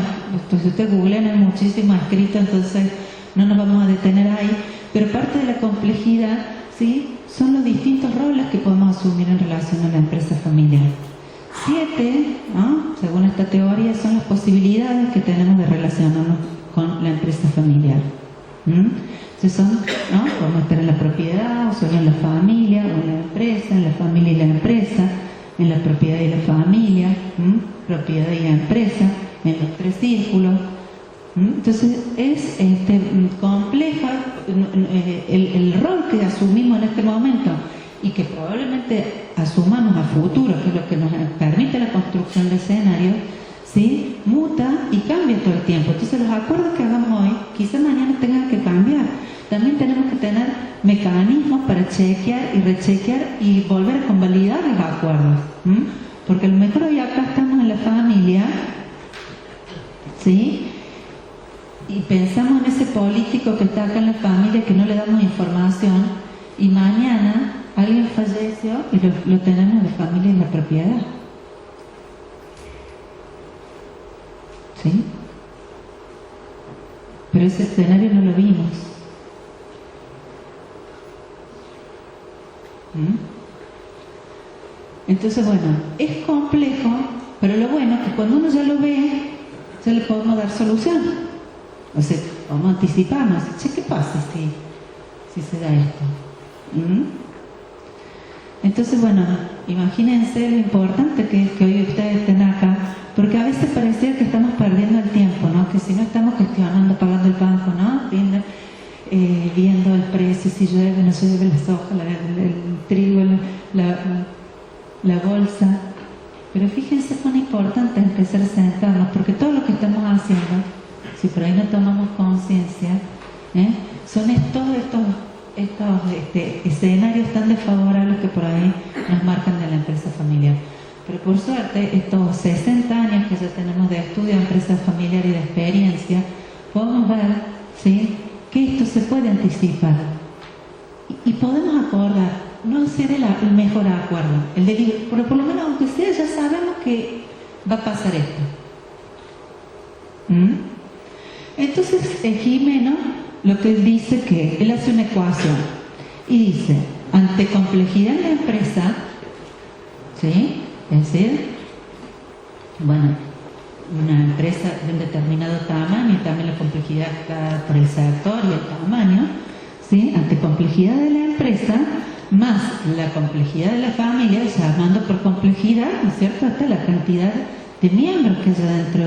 [SPEAKER 2] pues si ustedes googlean hay muchísimo escrito, entonces no nos vamos a detener ahí, pero parte de la complejidad, ¿sí? Son los distintos roles que podemos asumir en relación a la empresa familiar. 7, ¿no? Según esta teoría, son las posibilidades que tenemos de relacionarnos con la empresa familiar. Entonces son, ¿no? Podemos estar en la propiedad, o solo en la familia, o en la empresa, en la familia y la empresa, en la propiedad y la familia, propiedad y la empresa, en los 3 círculos. Entonces es compleja el rol que asumimos en este momento y que probablemente asumamos a futuro, que es lo que nos permite la construcción de escenarios, ¿sí? Muta y cambia todo el tiempo. Entonces los acuerdos que hagamos hoy quizás mañana tengan que cambiar. También tenemos que tener mecanismos para chequear y rechequear y volver a convalidar los acuerdos, porque a lo mejor hoy acá estamos en la familia, ¿sí? Y pensamos en ese político que está acá en la familia, que no le damos información, y mañana alguien falleció y lo tenemos en la familia y en la propiedad. ¿Sí? Pero ese escenario no lo vimos. Entonces, bueno, es complejo, pero lo bueno es que cuando uno ya lo ve, ya le podemos dar solución. O sea, vamos a anticiparnos. Che, ¿qué pasa si se da esto? Entonces, bueno, imagínense lo importante que es que hoy ustedes estén acá, porque a veces pareciera que estamos perdiendo el tiempo, ¿no? Que si no estamos gestionando, pagando el banco, ¿no? Viendo el precio, si llueve, no llueve, la soja, el trigo, la bolsa. Pero fíjense cuán importante es empezar a sentarnos, porque todo lo que estamos haciendo, si por ahí no tomamos conciencia, son todos estos escenarios tan desfavorables que por ahí nos marcan de la empresa familiar. Pero por suerte, estos 60 años que ya tenemos de estudio de empresa familiar y de experiencia, podemos ver, ¿sí?, que esto se puede anticipar. Y podemos acordar, no será el mejor acuerdo, pero por lo menos aunque sea, ya sabemos que va a pasar esto. Entonces, Jimeno, lo que él dice, que él hace una ecuación y dice, ante complejidad en la empresa, ¿sí? Es decir, bueno, una empresa de un determinado tamaño y también la complejidad dada por el sector y el tamaño, ¿sí? Ante complejidad de la empresa, más la complejidad de la familia, llamando por complejidad, ¿no es cierto?, hasta la cantidad de miembros que haya dentro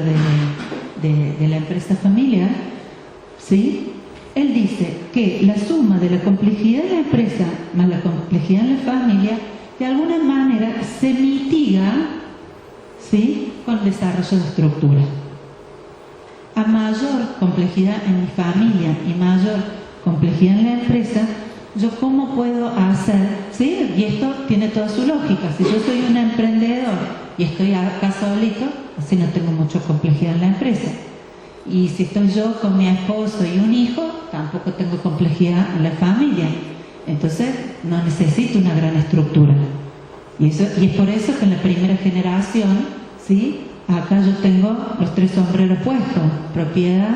[SPEAKER 2] de la empresa familiar, ¿sí? Él dice que la suma de la complejidad de la empresa más la complejidad en la familia, de alguna manera se mitiga, ¿sí?, con el desarrollo de estructura. A mayor complejidad en mi familia y mayor complejidad en la empresa, ¿yo cómo puedo hacer? ¿Sí? Y esto tiene toda su lógica. Si yo soy un emprendedor y estoy acá solito, así no tengo mucha complejidad en la empresa. Y si estoy yo con mi esposo y un hijo, tampoco tengo complejidad en la familia. Entonces, no necesito una gran estructura. Y es por eso que en la primera generación, ¿sí?, acá yo tengo los 3 sombreros puestos: propiedad,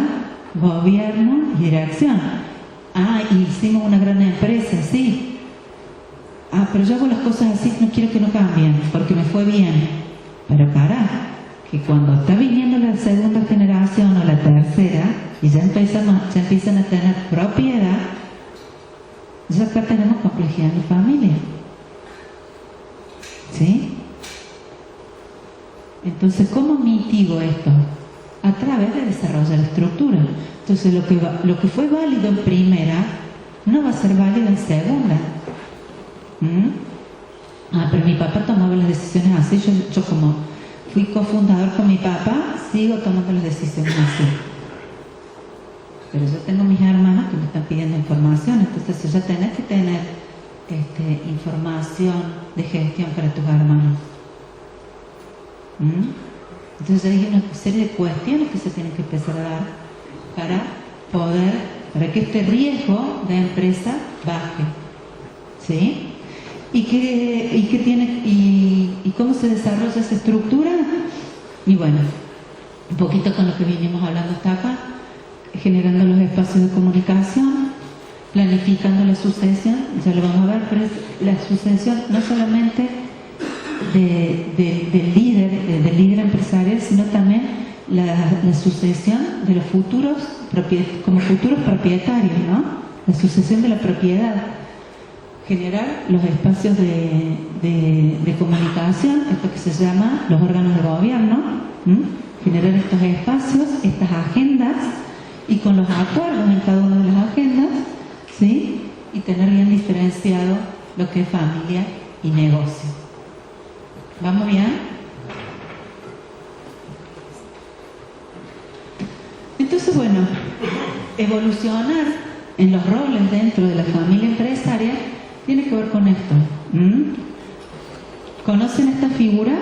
[SPEAKER 2] gobierno y dirección. Ah, y hicimos una gran empresa, sí. Ah, pero yo hago las cosas así, no quiero que no cambien, porque me fue bien. Pero que cuando está viniendo la segunda generación o la tercera, y ya empiezan a tener propiedad, ya acá tenemos complejidad en la familia. ¿Sí? Entonces, ¿cómo mitigo esto? A través de desarrollar estructura. Entonces, lo que fue válido en primera no va a ser válido en segunda. Ah, pero mi papá tomaba las decisiones así. Yo como fui cofundador con mi papá, sigo tomando las decisiones así. Pero yo tengo mis hermanos que me están pidiendo información, entonces ya tenés que tener información de gestión para tus hermanos. Entonces hay una serie de cuestiones que se tienen que empezar a dar para que este riesgo de empresa baje, ¿sí? ¿Y cómo se desarrolla esa estructura? Y bueno, un poquito con lo que vinimos hablando hasta acá, generando los espacios de comunicación, planificando la sucesión, ya lo vamos a ver, pero es la sucesión no solamente del líder empresarial, sino también la sucesión de los futuros como futuros propietarios, ¿no? La sucesión de la propiedad. Generar los espacios de comunicación, esto que se llama los órganos de gobierno, generar estos espacios, estas agendas, y con los acuerdos en cada una de las agendas, ¿sí?, y tener bien diferenciado lo que es familia y negocio. ¿Vamos bien? Entonces, bueno, evolucionar en los roles dentro de la familia empresaria tiene que ver con esto. ¿Conocen esta figura?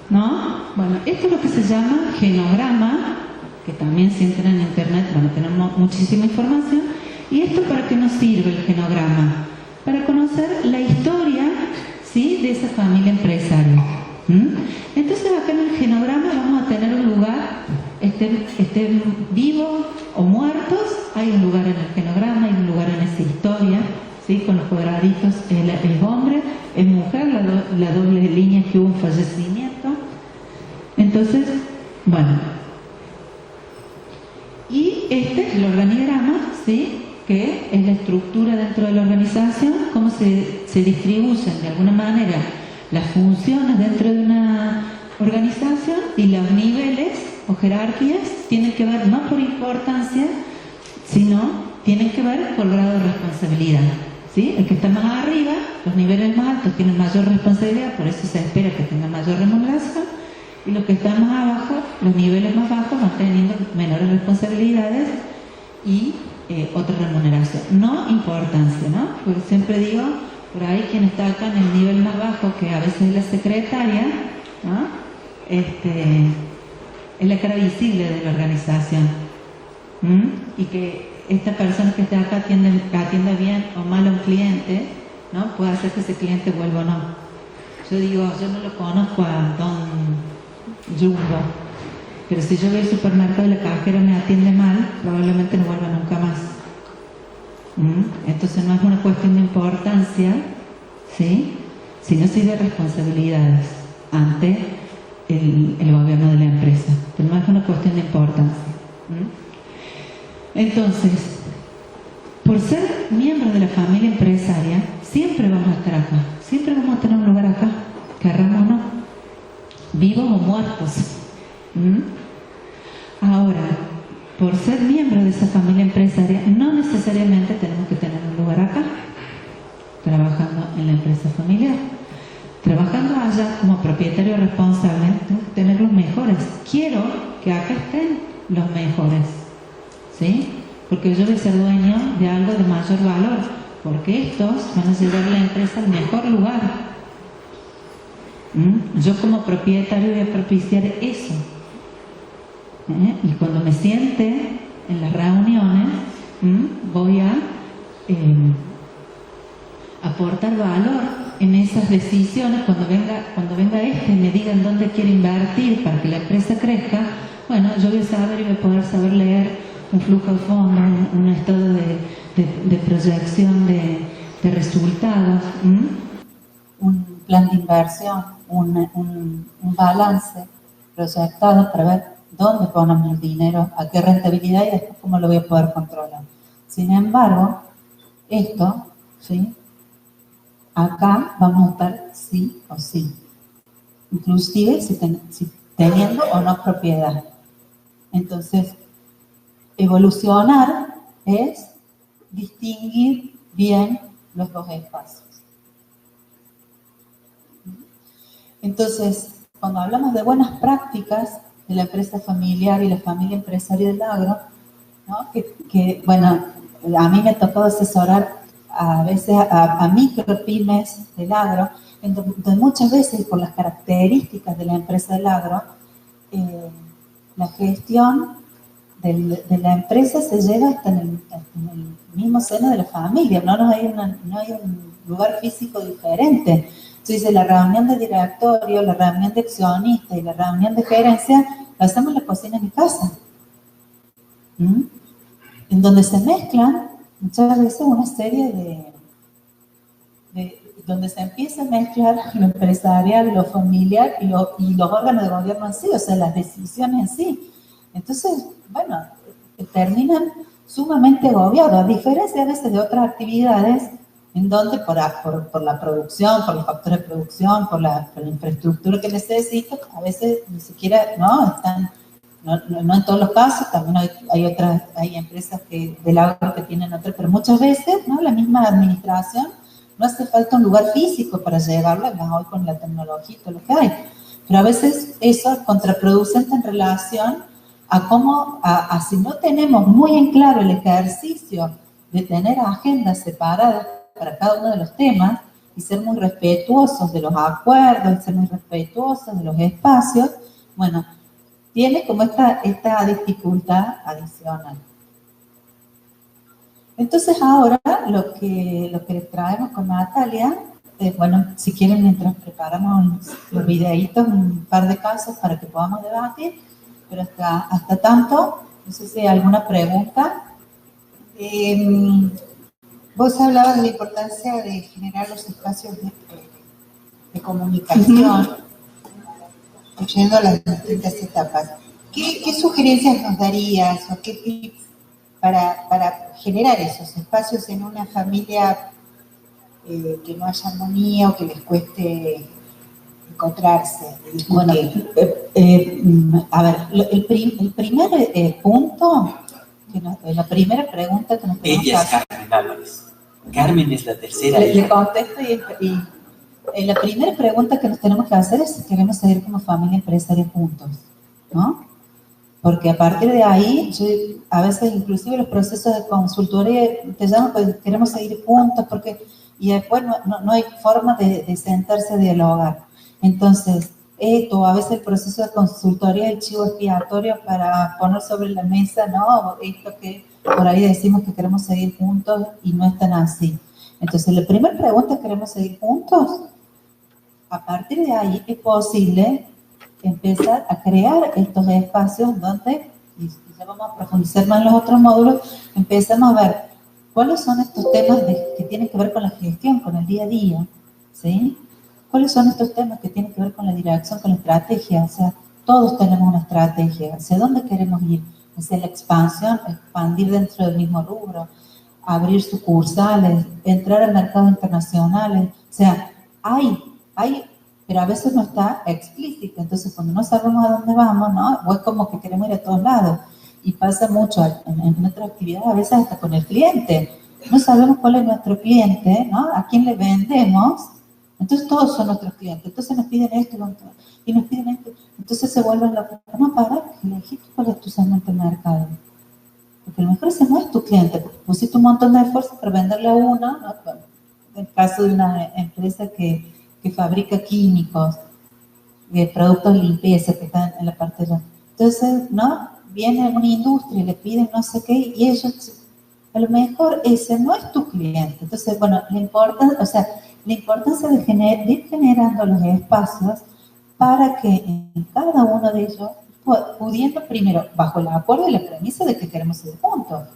[SPEAKER 2] ¿No? Bueno, esto es lo que se llama genograma, que también si entran en internet van a tener muchísima información. ¿Y esto para qué nos sirve el genograma? Para conocer la historia, ¿sí?, de esa familia empresaria. Entonces acá en el genograma vamos a tener un lugar, estén vivos o muertos, hay un lugar en el genograma, hay un lugar en esa historia, ¿sí?, con los cuadraditos, es hombre, es mujer, la doble línea que hubo un fallecimiento. Entonces, bueno, y este es el organigrama, ¿sí?, que es la estructura dentro de la organización, cómo se distribuyen de alguna manera las funciones dentro de una organización, y los niveles o jerarquías tienen que ver no por importancia, sino tienen que ver por grado de responsabilidad, ¿sí? El que está más arriba, los niveles más altos tienen mayor responsabilidad, por eso se espera que tengan mayor remuneración, y los que están más abajo, los niveles más bajos, van teniendo menores responsabilidades y otra remuneración. No importancia, ¿no? Porque siempre digo, por ahí quien está acá en el nivel más bajo, que a veces es la secretaria, ¿no?, es la cara visible de la organización. Y que esta persona que está acá atienda bien o mal a un cliente, ¿no?, puede hacer que ese cliente vuelva o no. Yo digo, yo no lo conozco a Don Jumbo, pero si yo voy al supermercado y la cajera me atiende mal, probablemente no vuelva nunca más. Entonces no es una cuestión de importancia, ¿sí?, sino sí de responsabilidades ante el gobierno de la empresa, pero no es una cuestión de importancia. Entonces, por ser miembros de la familia empresaria, siempre vamos a estar acá, siempre vamos a tener un lugar acá, querramos o no, vivos o muertos. Ahora, por ser miembros de esa familia empresaria, no necesariamente tenemos que tener un lugar acá, trabajando en la empresa familiar. Trabajando allá como propietario responsable, tengo que tener los mejores. Quiero que acá estén los mejores, ¿sí? Porque yo voy a ser dueño de algo de mayor valor, porque estos van a llevar a la empresa al mejor lugar. Yo como propietario voy a propiciar eso. Y cuando me siente en las reuniones, voy a aportar valor en esas decisiones. Cuando venga y me digan dónde quiere invertir para que la empresa crezca, bueno, yo voy a saber y voy a poder saber leer un flujo de fondos, un estado de proyección de resultados.
[SPEAKER 1] Un plan de inversión, un balance proyectado para ver dónde ponemos el dinero, a qué rentabilidad y después cómo lo voy a poder controlar. Sin embargo, esto, ¿sí? Acá vamos a estar sí o sí, inclusive si teniendo o no propiedad. Entonces, evolucionar es distinguir bien los dos espacios. Entonces, cuando hablamos de buenas prácticas de la empresa familiar y la familia empresaria del agro, ¿no? Bueno, a mí me ha tocado asesorar a veces a micropymes del agro, en donde muchas veces por las características de la empresa del agro, la gestión de la empresa se lleva hasta en el mismo seno de la familia, no hay un lugar físico diferente. Entonces, la reunión de directorio, la reunión de accionistas y la reunión de gerencia la hacemos en la cocina de mi casa, en donde se mezclan muchas veces una serie donde se empieza a mezclar lo empresarial, lo familiar y los órganos de gobierno en sí, o sea, las decisiones en sí. Entonces, bueno, terminan sumamente agobiados, a diferencia a veces de otras actividades en donde por la producción, por los factores de producción, por la infraestructura que necesito, a veces ni siquiera, no en todos los casos, también hay empresas del agro que tienen otras, pero muchas veces, ¿no? La misma administración, no hace falta un lugar físico para llevarla, más hoy con la tecnología y todo lo que hay. Pero a veces eso es contraproducente en relación a cómo, si no tenemos muy en claro el ejercicio de tener agendas separadas para cada uno de los temas y ser muy respetuosos de los acuerdos, ser muy respetuosos de los espacios, bueno, tiene como esta dificultad adicional. Entonces ahora lo que les traemos con Natalia, bueno, si quieren mientras preparamos los videitos, un par de casos para que podamos debatir, pero hasta tanto, no sé si hay alguna pregunta. Vos hablabas de la importancia de generar los espacios de comunicación, yendo a las distintas etapas. ¿Qué sugerencias nos darías o qué tips para generar esos espacios en una familia que no haya armonía o que les cueste encontrarse?
[SPEAKER 2] Bueno,
[SPEAKER 1] a ver, el primer punto, la primera pregunta que nos tenemos que hacer.
[SPEAKER 3] Ella es Carmen Álvarez. Carmen es la tercera hija.
[SPEAKER 1] Le contesto y la primera pregunta que nos tenemos que hacer es si queremos seguir como familia empresaria juntos, ¿no? Porque a partir de ahí, a veces inclusive los procesos de consultoría te llaman, pues queremos seguir juntos, y después no hay forma de sentarse a dialogar. Entonces, a veces el proceso de consultoría es el chivo expiatorio para poner sobre la mesa, ¿no? Esto que por ahí decimos que queremos seguir juntos y no es tan así. Entonces, la primera pregunta es, ¿queremos seguir juntos? A partir de ahí es posible empezar a crear estos espacios donde, y ya vamos a profundizar más en los otros módulos, empezamos a ver cuáles son estos temas que tienen que ver con la gestión, con el día a día, ¿sí? ¿cuáles son estos temas que tienen que ver con la dirección, con la estrategia? O sea, todos tenemos una estrategia. ¿Hacia dónde queremos ir? Hacia la expansión, expandir dentro del mismo rubro, abrir sucursales, entrar a mercados internacionales. O sea, hay, pero a veces no está explícito. Entonces, cuando no sabemos a dónde vamos, ¿no? O es como que queremos ir a todos lados. Y pasa mucho en nuestra actividad, a veces hasta con el cliente. No sabemos cuál es nuestro cliente, ¿no? A quién le vendemos. Entonces, todos son nuestros clientes. Entonces, nos piden esto y nos piden esto. Entonces, se vuelven locos. No, para, elegí cuál es tu segmento de mercado. Porque a lo mejor ese no es tu cliente. Pusiste un montón de esfuerzo para venderle a uno, ¿no? En el caso de una empresa que fabrica químicos, productos de limpieza que están en la parte de... Entonces, ¿no? Viene una industria y le piden no sé qué y ellos, a lo mejor ese no es tu cliente. Entonces, bueno, la importancia de ir generando los espacios para que en cada uno de ellos, pudiendo primero, bajo el acuerdo y la premisa de que queremos seguir juntos.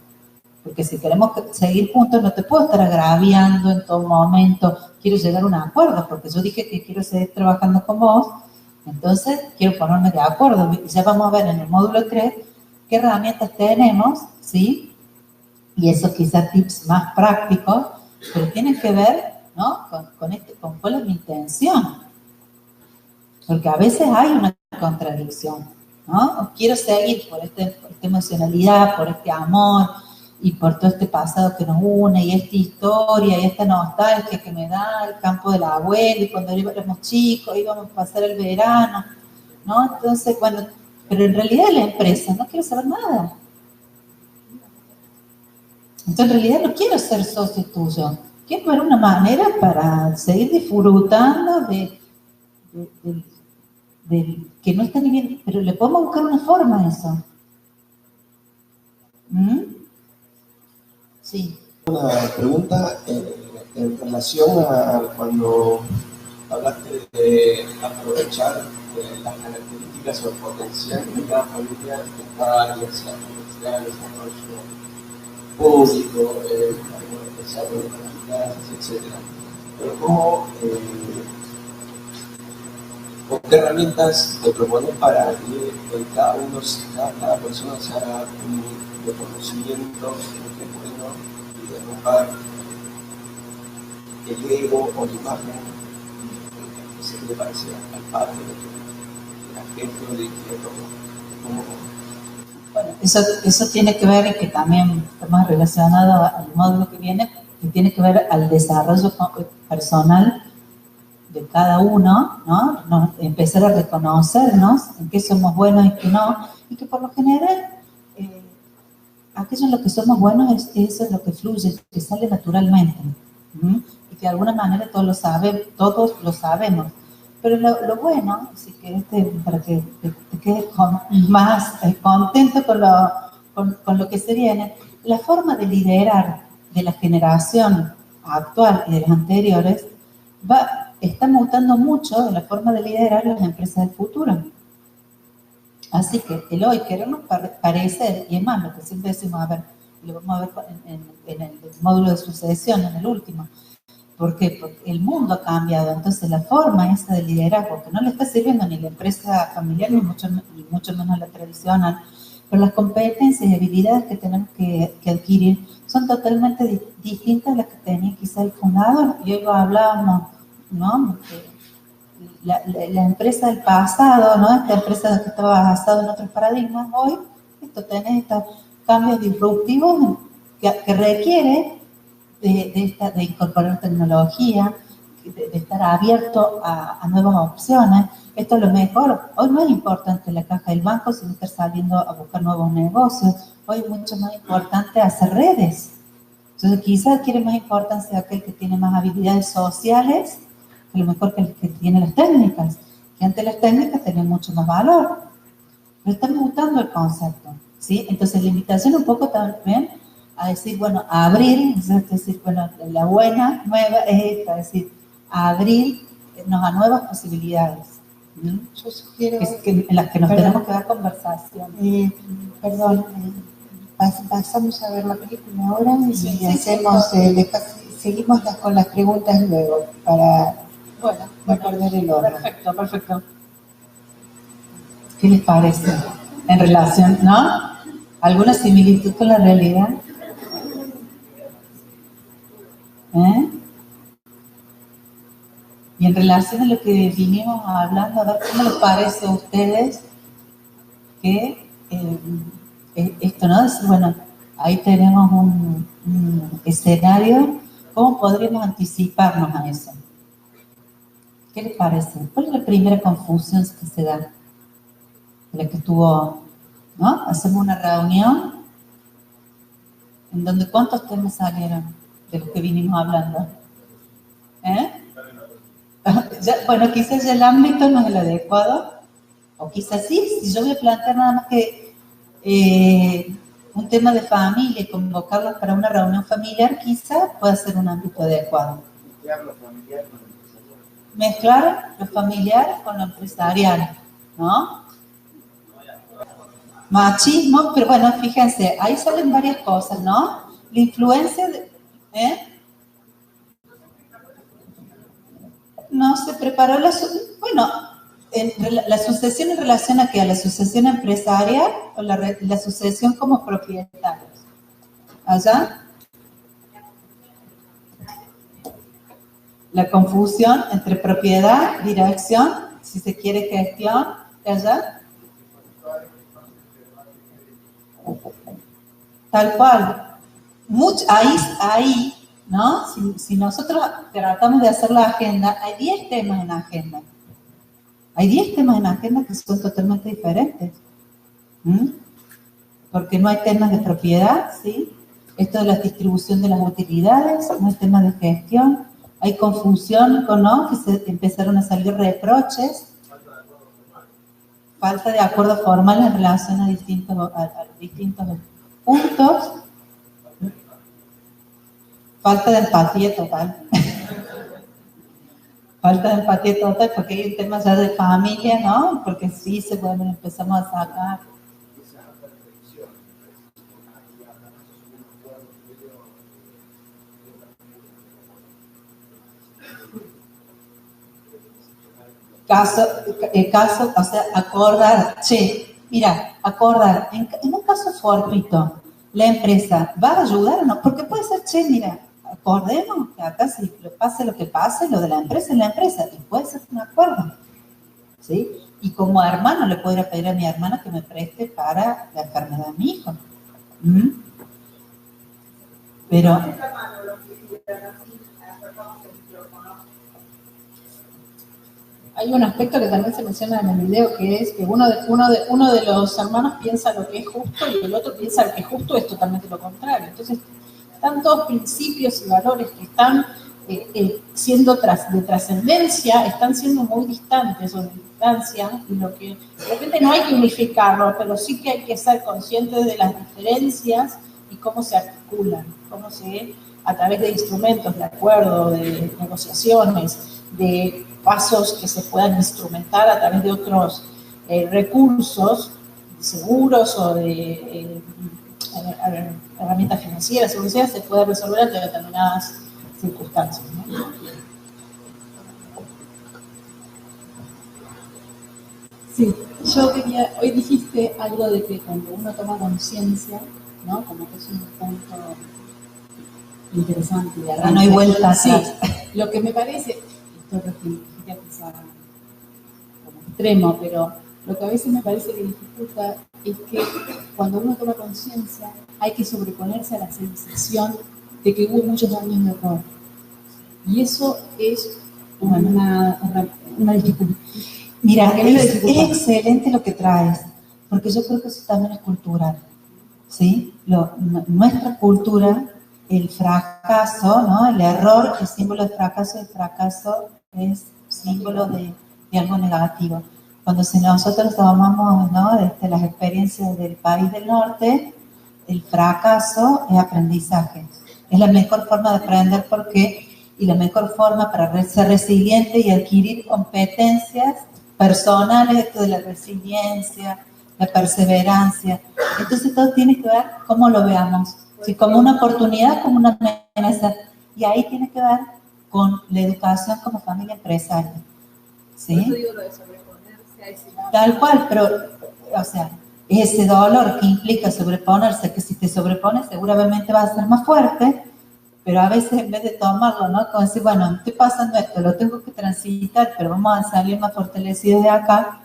[SPEAKER 1] Porque si queremos seguir juntos, no te puedo estar agraviando en todo momento. Quiero llegar a un acuerdo, porque yo dije que quiero seguir trabajando con vos. Entonces, quiero ponerme de acuerdo. Ya vamos a ver en el módulo 3 qué herramientas tenemos, ¿sí? Y esos quizás tips más prácticos, pero tienen que ver, ¿no? Con cuál es mi intención. Porque a veces hay una contradicción, ¿no? Quiero seguir por esta emocionalidad, por este amor y por todo este pasado que nos une y esta historia y esta nostalgia que me da el campo del abuelo y cuando éramos chicos íbamos a pasar el verano, ¿no? Entonces, bueno, pero en realidad la empresa no quiero saber nada. Entonces, en realidad no quiero ser socio tuyo. Quiero ver una manera para seguir disfrutando de que no está ni bien, pero le podemos buscar una forma a eso. Sí.
[SPEAKER 4] Una pregunta en relación a cuando hablaste de aprovechar las características o el potencial de cada familia que está ya sea comercial, desarrollo público, desarrollo de las clases, etc. Pero ¿cómo, con qué herramientas te propones para que cada persona se haga un reconocimiento de que es bueno y derrumbar el ego o la imagen que se le parece al padre del ejemplo de como
[SPEAKER 1] bueno, eso tiene que ver, y que también está más relacionado al módulo que viene, que tiene que ver al desarrollo personal de cada uno, ¿no? Empezar a reconocernos en qué somos buenos y qué no, y que por lo general aquello en lo que somos buenos eso es lo que fluye, que sale naturalmente, y que de alguna manera todos lo sabemos. Pero lo bueno, así que para que te quedes más contento con lo que se viene, la forma de liderar de la generación actual y de las anteriores está mutando mucho en la forma de liderar las empresas del futuro. Así que el hoy querernos parecer, y es más, lo que siempre decimos, a ver, lo vamos a ver en el módulo de sucesión, en el último. ¿Por qué? Porque el mundo ha cambiado, entonces la forma esa de liderazgo, que no le está sirviendo ni la empresa familiar, ni mucho menos la tradicional, pero las competencias y habilidades que tenemos que adquirir son totalmente distintas a las que tenía quizá el fundador. Y hoy lo hablábamos, ¿no? La empresa del pasado, ¿no? Esta empresa que estaba basada en otros paradigmas, hoy tenés estos cambios disruptivos que requiere de incorporar tecnología, de estar abierto a nuevas opciones. Esto es lo mejor. Hoy no es importante la caja del banco, sino estar saliendo a buscar nuevos negocios. Hoy es mucho más importante hacer redes. Entonces, quizás adquiere más importancia aquel que tiene más habilidades sociales, a lo mejor que el que tiene las técnicas, que antes las técnicas tenían mucho más valor. Pero están mutando el concepto, ¿sí? Entonces, la invitación un poco también a decir, bueno, a abrir, es decir, bueno, la buena nueva es esta, es decir, a abrirnos a nuevas posibilidades.
[SPEAKER 5] Yo sugiero
[SPEAKER 1] en las que nos tenemos que dar conversación.
[SPEAKER 5] Pasamos a ver la película ahora y seguimos con las preguntas luego para Bueno,
[SPEAKER 1] no perder el orden.
[SPEAKER 5] perfecto, perfecto.
[SPEAKER 1] ¿Qué les parece? En relación, ¿no? ¿Alguna similitud con la realidad? ¿Eh? Y en relación a lo que vinimos hablando, a ver cómo les parece a ustedes que esto, ¿no? Decir, bueno, ahí tenemos un escenario, ¿cómo podríamos anticiparnos a eso? ¿Qué les parece? ¿Cuál es la primera confusión que se da? De la que tuvo, ¿no? Hacemos una reunión en donde ¿cuántos temas salieron de los que vinimos hablando? ¿Eh? Bueno, quizás el ámbito no es el adecuado, o quizás sí, si yo voy a plantear nada más que un tema de familia y convocarlos para una reunión familiar, quizás pueda ser un ámbito adecuado. Mezclar lo familiar con lo empresarial, ¿no? Machismo, pero bueno, fíjense, ahí salen varias cosas, ¿no? La influencia de... No se preparó la sucesión en relación a qué, a la sucesión empresarial o la sucesión como propietarios. ¿Allá? La confusión entre propiedad, dirección, si se quiere gestión, ¿allá? Tal cual. Ahí, ¿no? Si nosotros tratamos de hacer la agenda, hay 10 temas en la agenda. Hay 10 temas en la agenda que son totalmente diferentes. Porque no hay temas de propiedad, ¿sí? Esto de la distribución de las utilidades, no hay temas de gestión. Hay confusión con, ¿no? Que se empezaron a salir reproches. Falta de acuerdo formal en relación a distintos puntos. Falta de empatía total. Falta de empatía total porque hay un tema ya de familia, ¿no? Porque sí, bueno, empezamos a sacar. Caso, o sea, acordar, acordar, en un caso fortuito, la empresa va a ayudar o no, porque puede ser, mira, acordemos que acá si pase lo que pase, lo de la empresa es la empresa, y puede ser un acuerdo, ¿sí? Y como hermano le puedo ir a pedir a mi hermana que me preste para la enfermedad de mi hijo. Pero...
[SPEAKER 5] Hay un aspecto que también se menciona en el video, que es que uno de los hermanos piensa lo que es justo y el otro piensa lo que es justo es totalmente lo contrario. Entonces, tantos principios y valores que están siendo de trascendencia, están siendo muy distantes o de distancia, y lo que de repente no hay que unificarlo, pero sí que hay que ser conscientes de las diferencias y cómo se articulan, cómo a través de instrumentos, de acuerdo, de negociaciones, de pasos que se puedan instrumentar a través de otros recursos, seguros o de herramientas financieras, o lo que sea, se puede resolver ante determinadas circunstancias, ¿no?
[SPEAKER 6] Sí, yo quería, hoy dijiste algo de que cuando uno toma conciencia, ¿no? Como que es un punto interesante de arranque.
[SPEAKER 1] No hay vuelta
[SPEAKER 6] sí,
[SPEAKER 1] atrás.
[SPEAKER 6] Lo que me parece, esto es lo que quizá como extremo, pero lo que a veces me parece que dificulta es que cuando uno toma conciencia hay que sobreponerse a la sensación de que hubo muchos años de error. Y eso es una dificultad.
[SPEAKER 1] Mira, es excelente lo que traes, porque yo creo que eso también es cultural, ¿sí? Nuestra cultura, el fracaso, ¿no? El error es símbolo de fracaso, el fracaso es símbolo de algo negativo. Cuando nosotros tomamos, ¿no? Las experiencias del país del norte, el fracaso es aprendizaje. Es la mejor forma de aprender y la mejor forma para ser resiliente y adquirir competencias personales, esto de la resiliencia, la perseverancia. Entonces todo tiene que ver cómo lo veamos. Si como una oportunidad, como una amenaza. Y ahí tiene que ver con la educación como familia empresaria. ¿Sí?
[SPEAKER 6] Por eso digo lo de sobreponerse a ese lado.
[SPEAKER 1] Tal cual, pero, o sea, ese dolor que implica sobreponerse, que si te sobrepones seguramente va a ser más fuerte, pero a veces en vez de tomarlo, ¿no? Como decir, bueno, estoy pasando esto, lo tengo que transitar, pero vamos a salir más fortalecidos de acá.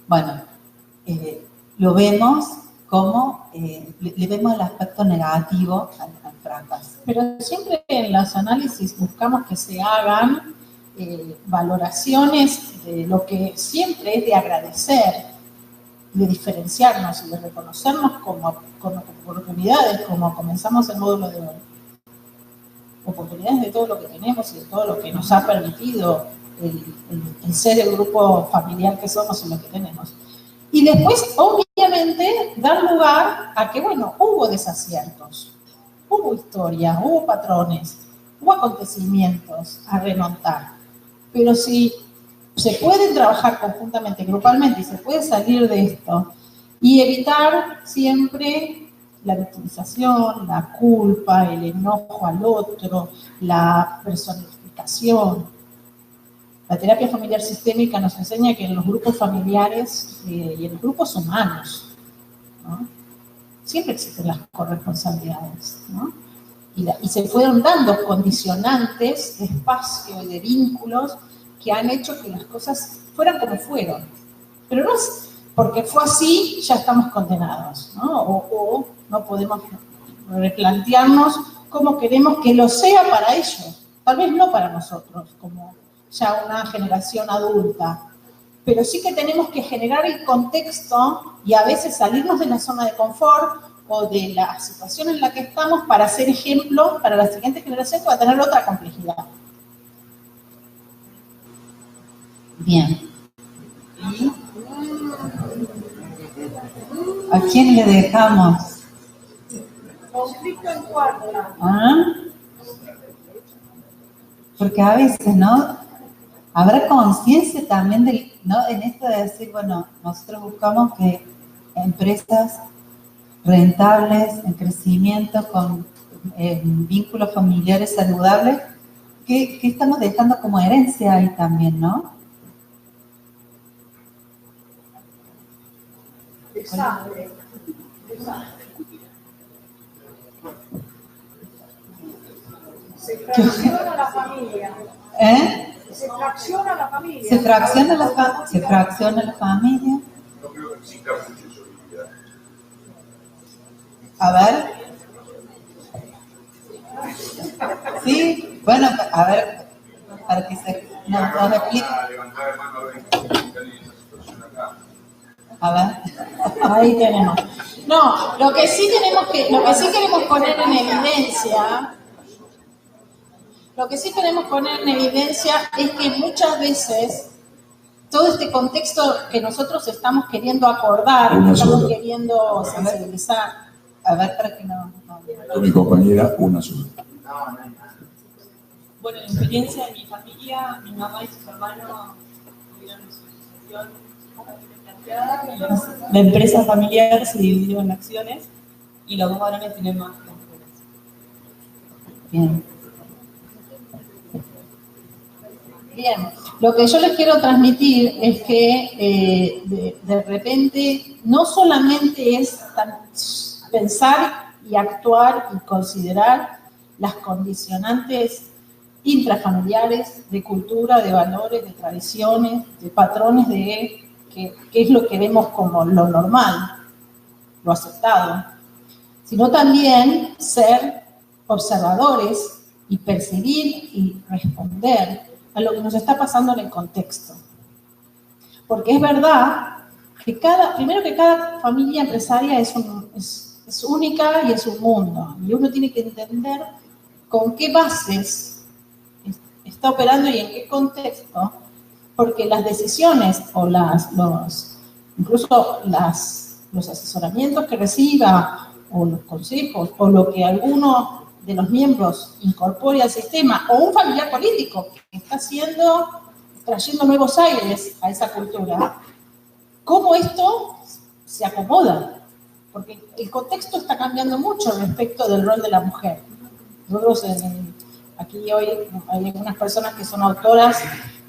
[SPEAKER 1] Bueno, lo vemos como, le vemos el aspecto negativo al fracaso.
[SPEAKER 5] Pero siempre en los análisis buscamos que se hagan valoraciones de lo que siempre es de agradecer, de diferenciarnos y de reconocernos como oportunidades, como comenzamos el módulo de hoy. Oportunidades de todo lo que tenemos y de todo lo que nos ha permitido el ser el grupo familiar que somos y lo que tenemos. Y después, obviamente, dar lugar a que, bueno, hubo desaciertos, hubo historias, hubo patrones, hubo acontecimientos a remontar. Pero si se puede trabajar conjuntamente, grupalmente, y se puede salir de esto y evitar siempre la victimización, la culpa, el enojo al otro, la personificación. La terapia familiar sistémica nos enseña que en los grupos familiares y en los grupos humanos, ¿no? Siempre existen las corresponsabilidades, ¿no? Y se fueron dando condicionantes de espacio y de vínculos que han hecho que las cosas fueran como fueron. Pero no es porque fue así, ya estamos condenados, ¿no? O no podemos replantearnos cómo queremos que lo sea para ellos. Tal vez no para nosotros, como ya una generación adulta. Pero sí que tenemos que generar el contexto y a veces salirnos de la zona de confort o de la situación en la que estamos para ser ejemplo para la siguiente generación que va a tener otra complejidad.
[SPEAKER 1] Bien. ¿Y a quién le dejamos?
[SPEAKER 6] Conflicto en cuarto.
[SPEAKER 1] ¿Ah? Porque a veces, ¿no? Habrá conciencia también del, ¿no? En esto de decir, bueno, nosotros buscamos que empresas rentables, en crecimiento, con vínculos familiares saludables, que estamos dejando como herencia ahí también, ¿no?
[SPEAKER 6] De sangre. Se fracciona la familia. Se fracciona la familia.
[SPEAKER 1] Se fracciona la familia.
[SPEAKER 7] No creo que exista mucha solidaridad.
[SPEAKER 1] A ver. Sí, bueno, a ver, para que se nos explique.
[SPEAKER 7] Levantar la mano a ver cómo está en esa situación acá.
[SPEAKER 1] A ver.
[SPEAKER 5] Ahí tenemos. No, lo que sí queremos poner en evidencia, es que muchas veces todo este contexto que nosotros estamos queriendo acordar, estamos queriendo sensibilizar.
[SPEAKER 1] A ver, para que no.
[SPEAKER 7] Con mi compañera, una sola.
[SPEAKER 8] Bueno, en experiencia de mi familia, mi mamá y sus hermanos tuvieron su situación planteada. La empresa familiar se dividió en acciones y los dos varones tienen más que las mujeres.
[SPEAKER 1] Bien.
[SPEAKER 5] Bien, lo que yo les quiero transmitir es que de repente no solamente es pensar y actuar y considerar las condicionantes intrafamiliares de cultura, de valores, de tradiciones, de patrones de que es lo que vemos como lo normal, lo aceptado, sino también ser observadores y percibir y responder a lo que nos está pasando en el contexto. Porque es verdad que primero que cada familia empresaria es única y es un mundo. Y uno tiene que entender con qué bases está operando y en qué contexto, porque las decisiones o incluso los asesoramientos que reciba o los consejos o lo que alguno de los miembros incorpore al sistema, o un familiar político que está trayendo nuevos aires a esa cultura, ¿cómo esto se acomoda? Porque el contexto está cambiando mucho respecto del rol de la mujer. Nosotros aquí hoy hay algunas personas que son autoras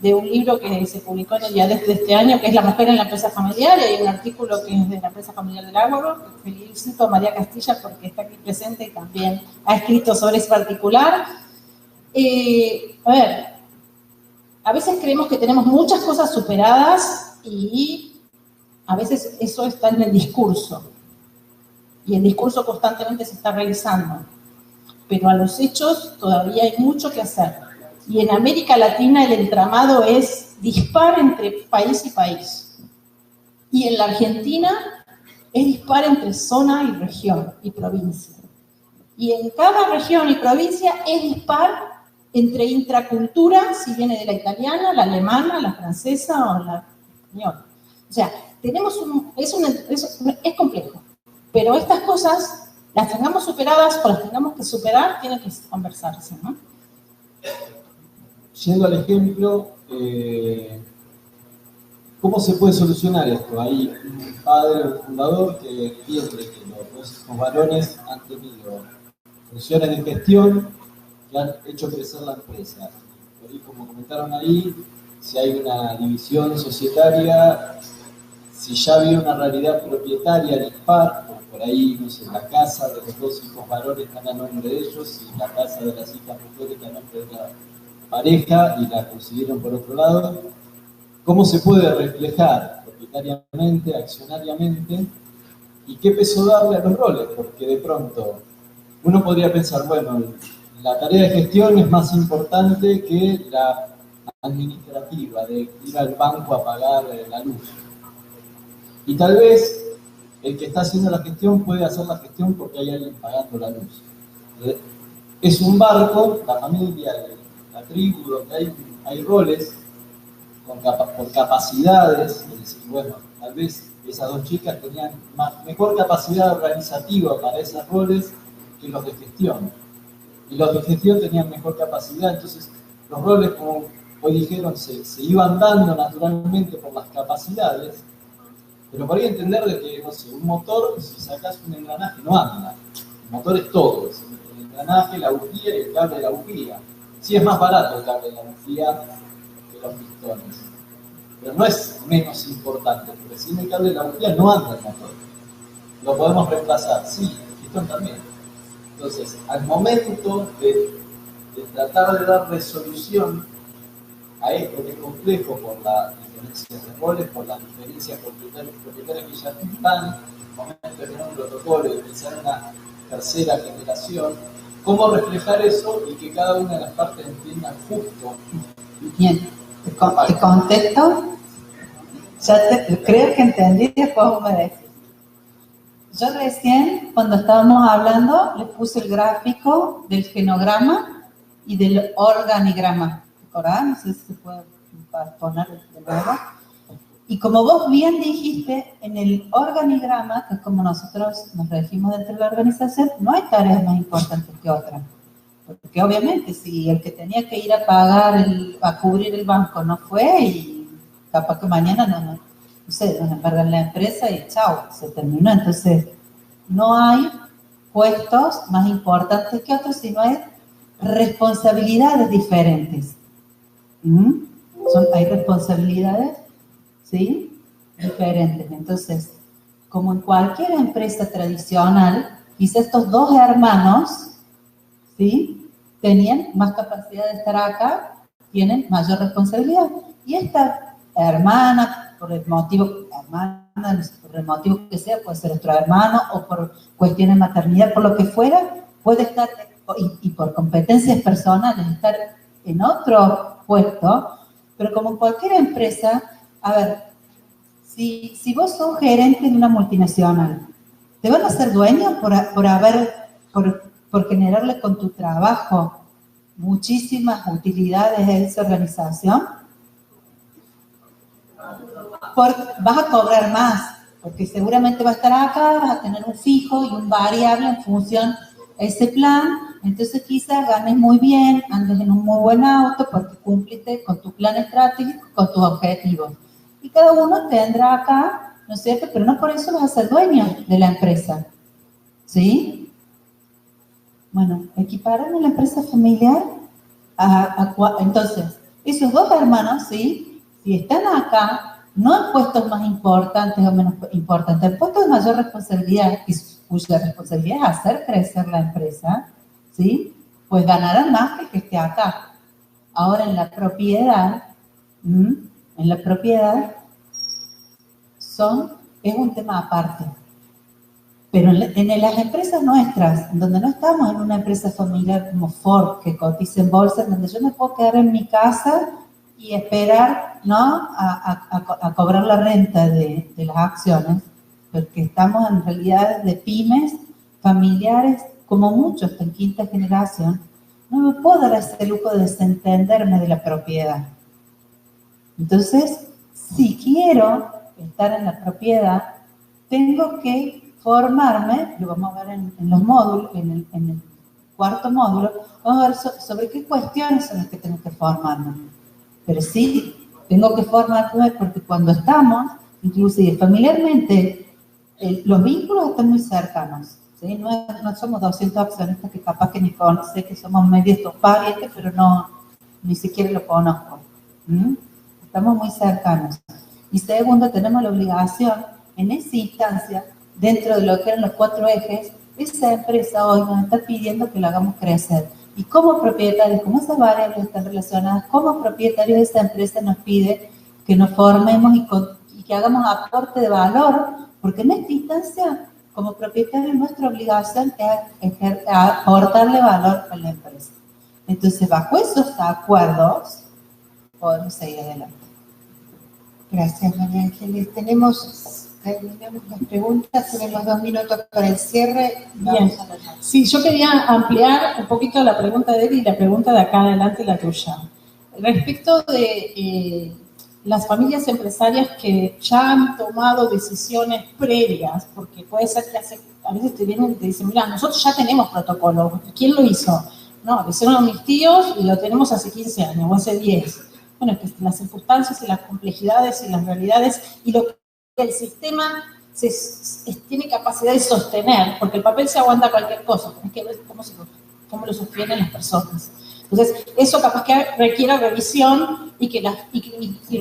[SPEAKER 5] de un libro que se publicó en el día de este año, que es La mujer en la empresa familiar, y hay un artículo que es de la empresa familiar del Ágoro, que felicito a María Castilla porque está aquí presente y también ha escrito sobre ese particular. A ver, a veces creemos que tenemos muchas cosas superadas y a veces eso está en el discurso. Y el discurso constantemente se está realizando. Pero a los hechos todavía hay mucho que hacer. Y en América Latina el entramado es dispar entre país y país. Y en la Argentina es dispar entre zona y región y provincia. Y en cada región y provincia es dispar entre intracultura, si viene de la italiana, la alemana, la francesa o la española. O sea, tenemos es complejo. Pero estas cosas, las tengamos superadas o las tengamos que superar, tienen que conversarse, ¿no?
[SPEAKER 9] Yendo al ejemplo, ¿cómo se puede solucionar esto? Hay un padre, un fundador, que entiende que los dos hijos varones han tenido funciones de gestión que han hecho crecer la empresa. Por ahí, como comentaron ahí, si hay una división societaria, si ya había una realidad propietaria dispar, por ahí, no sé, la casa de los dos hijos varones está a nombre de ellos y la casa de las hijas mujeres está a nombre de la pareja y la consiguieron por otro lado. ¿Cómo se puede reflejar propietariamente, accionariamente, y qué peso darle a los roles? Porque de pronto uno podría pensar, bueno, la tarea de gestión es más importante que la administrativa, de ir al banco a pagar la luz. Y tal vez el que está haciendo la gestión puede hacer la gestión porque hay alguien pagando la luz. Es un barco, la familia, la tribu, donde hay roles por capacidades. Es decir, bueno, tal vez esas dos chicas tenían mejor capacidad organizativa para esos roles que los de gestión. Y los de gestión tenían mejor capacidad, entonces los roles, como hoy dijeron, se iban dando naturalmente por las capacidades. Pero por ahí entender de que, no sé, un motor, si sacas un engranaje, no anda. El motor es todo, es el engranaje, la bujía y el cable de la bujía. Sí es más barato el cable de la bujía que los pistones. Pero no es menos importante, porque sin el cable de la bujía no anda el motor. Lo podemos reemplazar, sí, el pistón también. Entonces, al momento de tratar de dar resolución a esto que es complejo por la diferencias de roles, por las diferencias propietarias que ya están, en momentos de tener un protocolo y pensar en una tercera generación, cómo reflejar eso y que cada una de las partes entienda justo.
[SPEAKER 1] Bien, te contesto. Creo que entendí, después vos me decís. Yo recién, cuando estábamos hablando, les puse el gráfico del genograma y del organigrama. ¿Te acordás? No sé si se puede poner de nuevo. Y como vos bien dijiste, en el organigrama, que es como nosotros nos regimos dentro de la organización, no hay tareas más importantes que otras. Porque obviamente si el que tenía que ir a pagar, a cubrir el banco no fue, y capaz que mañana no sé, nos embargan la empresa y chao, se terminó. Entonces, no hay puestos más importantes que otros, sino hay responsabilidades diferentes. Hay responsabilidades, ¿sí? Diferentes. Entonces, como en cualquier empresa tradicional, quizás estos dos hermanos, ¿sí? Tenían más capacidad de estar acá, tienen mayor responsabilidad. Y esta hermana, por el motivo que sea, puede ser otro hermano, o por cuestiones de maternidad, por lo que fuera, puede estar, y por competencias personales, estar en otro puesto. Pero como en cualquier empresa, a ver, si vos sos gerente de una multinacional, ¿te van a ser dueños por generarle con tu trabajo muchísimas utilidades a esa organización? Vas a cobrar más, porque seguramente va a estar acá, vas a tener un fijo y un variable en función a ese plan. Entonces quizás ganes muy bien, andes en un muy buen auto porque cumpliste con tu plan estratégico, con tus objetivos. Y cada uno tendrá acá, ¿no es cierto? Pero no por eso vas a ser dueño de la empresa. ¿Sí? Bueno, equiparan a la empresa familiar Entonces, esos dos hermanos, ¿sí? Si están acá, no en puestos más importantes o menos importantes, en puestos de mayor responsabilidad, cuya responsabilidad es hacer crecer la empresa, ¿sí? Pues ganarán más que el que esté acá. Ahora en la propiedad, es un tema aparte. Pero en las empresas nuestras, donde no estamos en una empresa familiar como Ford, que cotiza en bolsa, donde yo me puedo quedar en mi casa y esperar, ¿no?, a cobrar la renta de las acciones, porque estamos en realidad de pymes familiares, como muchos en quinta generación, no me puedo dar ese lujo de desentenderme de la propiedad. Entonces, si quiero estar en la propiedad, tengo que formarme, lo vamos a ver en los módulos, en el cuarto módulo, vamos a ver sobre qué cuestiones son las que tengo que formarme. Pero sí, tengo que formarme porque cuando estamos, inclusive familiarmente, los vínculos están muy cercanos, ¿sí? No somos 200 accionistas que capaz que ni conoce, que somos medios parientes, pero no, ni siquiera lo conozco. Estamos muy cercanos. Y segundo, tenemos la obligación, en esa instancia, dentro de lo que eran los 4 ejes, esa empresa hoy nos está pidiendo que la hagamos crecer. Y como propietarios, como esas variables están relacionadas, como propietarios de esa empresa nos pide que nos formemos y que hagamos aporte de valor, porque en esta instancia, como propietarios, nuestra obligación es aportarle valor a la empresa. Entonces, bajo esos acuerdos, podemos seguir adelante.
[SPEAKER 10] Gracias, María Ángeles. Terminamos las preguntas, tenemos 2 minutos para el cierre.
[SPEAKER 5] Bien. Sí, yo quería ampliar un poquito la pregunta de él y la pregunta de acá adelante, la tuya. Respecto de las familias empresarias que ya han tomado decisiones previas, porque puede ser que a veces te vienen y te dicen, mira, nosotros ya tenemos protocolo. ¿Quién lo hizo? No, lo hicieron mis tíos y lo tenemos hace 15 años o hace 10. Bueno, es que las circunstancias y las complejidades y las realidades y lo que el sistema tiene capacidad de sostener, porque el papel se aguanta cualquier cosa, hay que ver cómo lo sostienen las personas. Entonces, eso capaz que requiere revisión y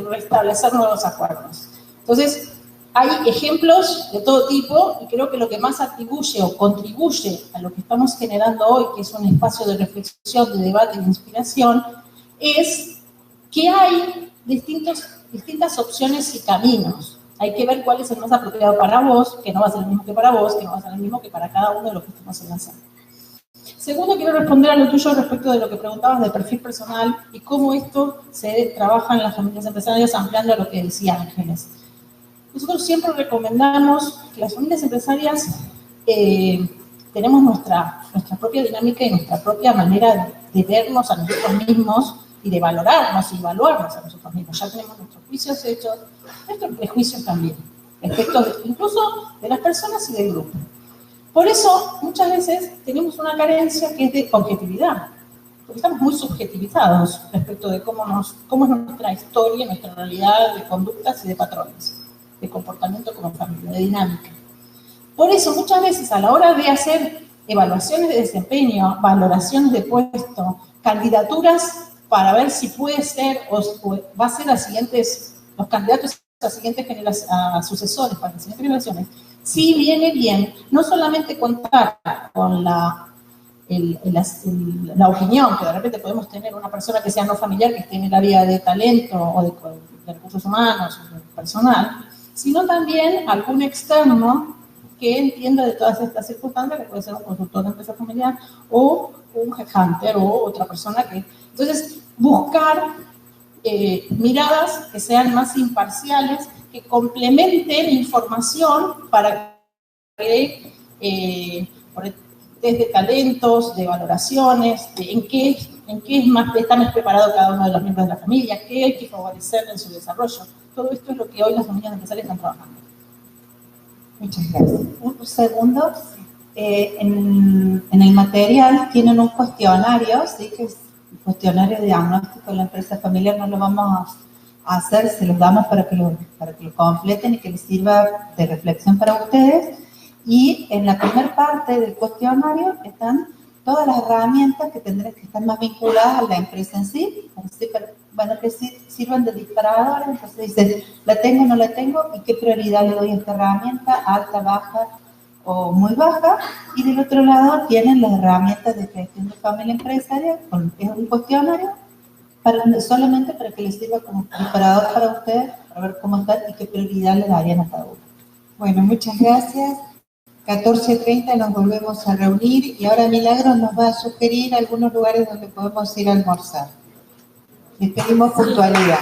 [SPEAKER 5] restablecer nuevos acuerdos. Entonces, hay ejemplos de todo tipo y creo que lo que más atribuye o contribuye a lo que estamos generando hoy, que es un espacio de reflexión, de debate y de inspiración, es que hay distintas opciones y caminos. Hay que ver cuál es el más apropiado para vos, que no va a ser el mismo que para vos, que no va a ser el mismo que para cada uno de los que estamos en la sala. Segundo, quiero responder a lo tuyo respecto de lo que preguntabas de perfil personal y cómo esto se trabaja en las familias empresariales, ampliando a lo que decía Ángeles. Nosotros siempre recomendamos que las familias empresarias tenemos nuestra propia dinámica y nuestra propia manera de vernos a nosotros mismos y de valorarnos y evaluarnos a nosotros mismos. Ya tenemos nuestros juicios hechos, nuestros prejuicios también, respecto incluso de las personas y del grupo. Por eso, muchas veces tenemos una carencia que es de objetividad, porque estamos muy subjetivizados respecto de cómo es nuestra historia, nuestra realidad de conductas y de patrones, de comportamiento como familia, de dinámica. Por eso, muchas veces a la hora de hacer evaluaciones de desempeño, valoraciones de puesto, candidaturas para ver si puede ser o va a ser los candidatos a siguientes sucesores para las siguientes generaciones, sí viene bien no solamente contar con la opinión que de repente podemos tener una persona que sea no familiar, que esté en el área de talento o de recursos humanos, o de personal, sino también algún externo que entienda de todas estas circunstancias, que puede ser un consultor de empresa familiar o un headhunter o otra persona que... Entonces, buscar miradas que sean más imparciales, que complementen información para que desde talentos, de valoraciones, de en qué está más preparado cada uno de los miembros de la familia, qué hay que favorecer en su desarrollo. Todo esto es lo que hoy las familias empresariales están trabajando.
[SPEAKER 1] Muchas gracias. Un segundo. En el material tienen un cuestionario, ¿sí? Que es un cuestionario de diagnóstico de la empresa familiar. No lo vamos a hacer, se los damos para que lo completen y que les sirva de reflexión para ustedes. Y en la primera parte del cuestionario están todas las herramientas que tendrán que estar más vinculadas a la empresa en sí, bueno, que sirvan de disparadores. Entonces dices, ¿la tengo o no la tengo? ¿Y qué prioridad le doy a esta herramienta? ¿Alta, baja o muy baja? Y del otro lado tienen las herramientas de gestión de familia empresarial, es un cuestionario solamente para que les sirva como disparador para ustedes, para ver cómo están y qué prioridad le darían a cada uno.
[SPEAKER 10] Bueno, muchas gracias. 14:30 nos volvemos a reunir y ahora Milagros nos va a sugerir algunos lugares donde podemos ir a almorzar. Les pedimos puntualidad.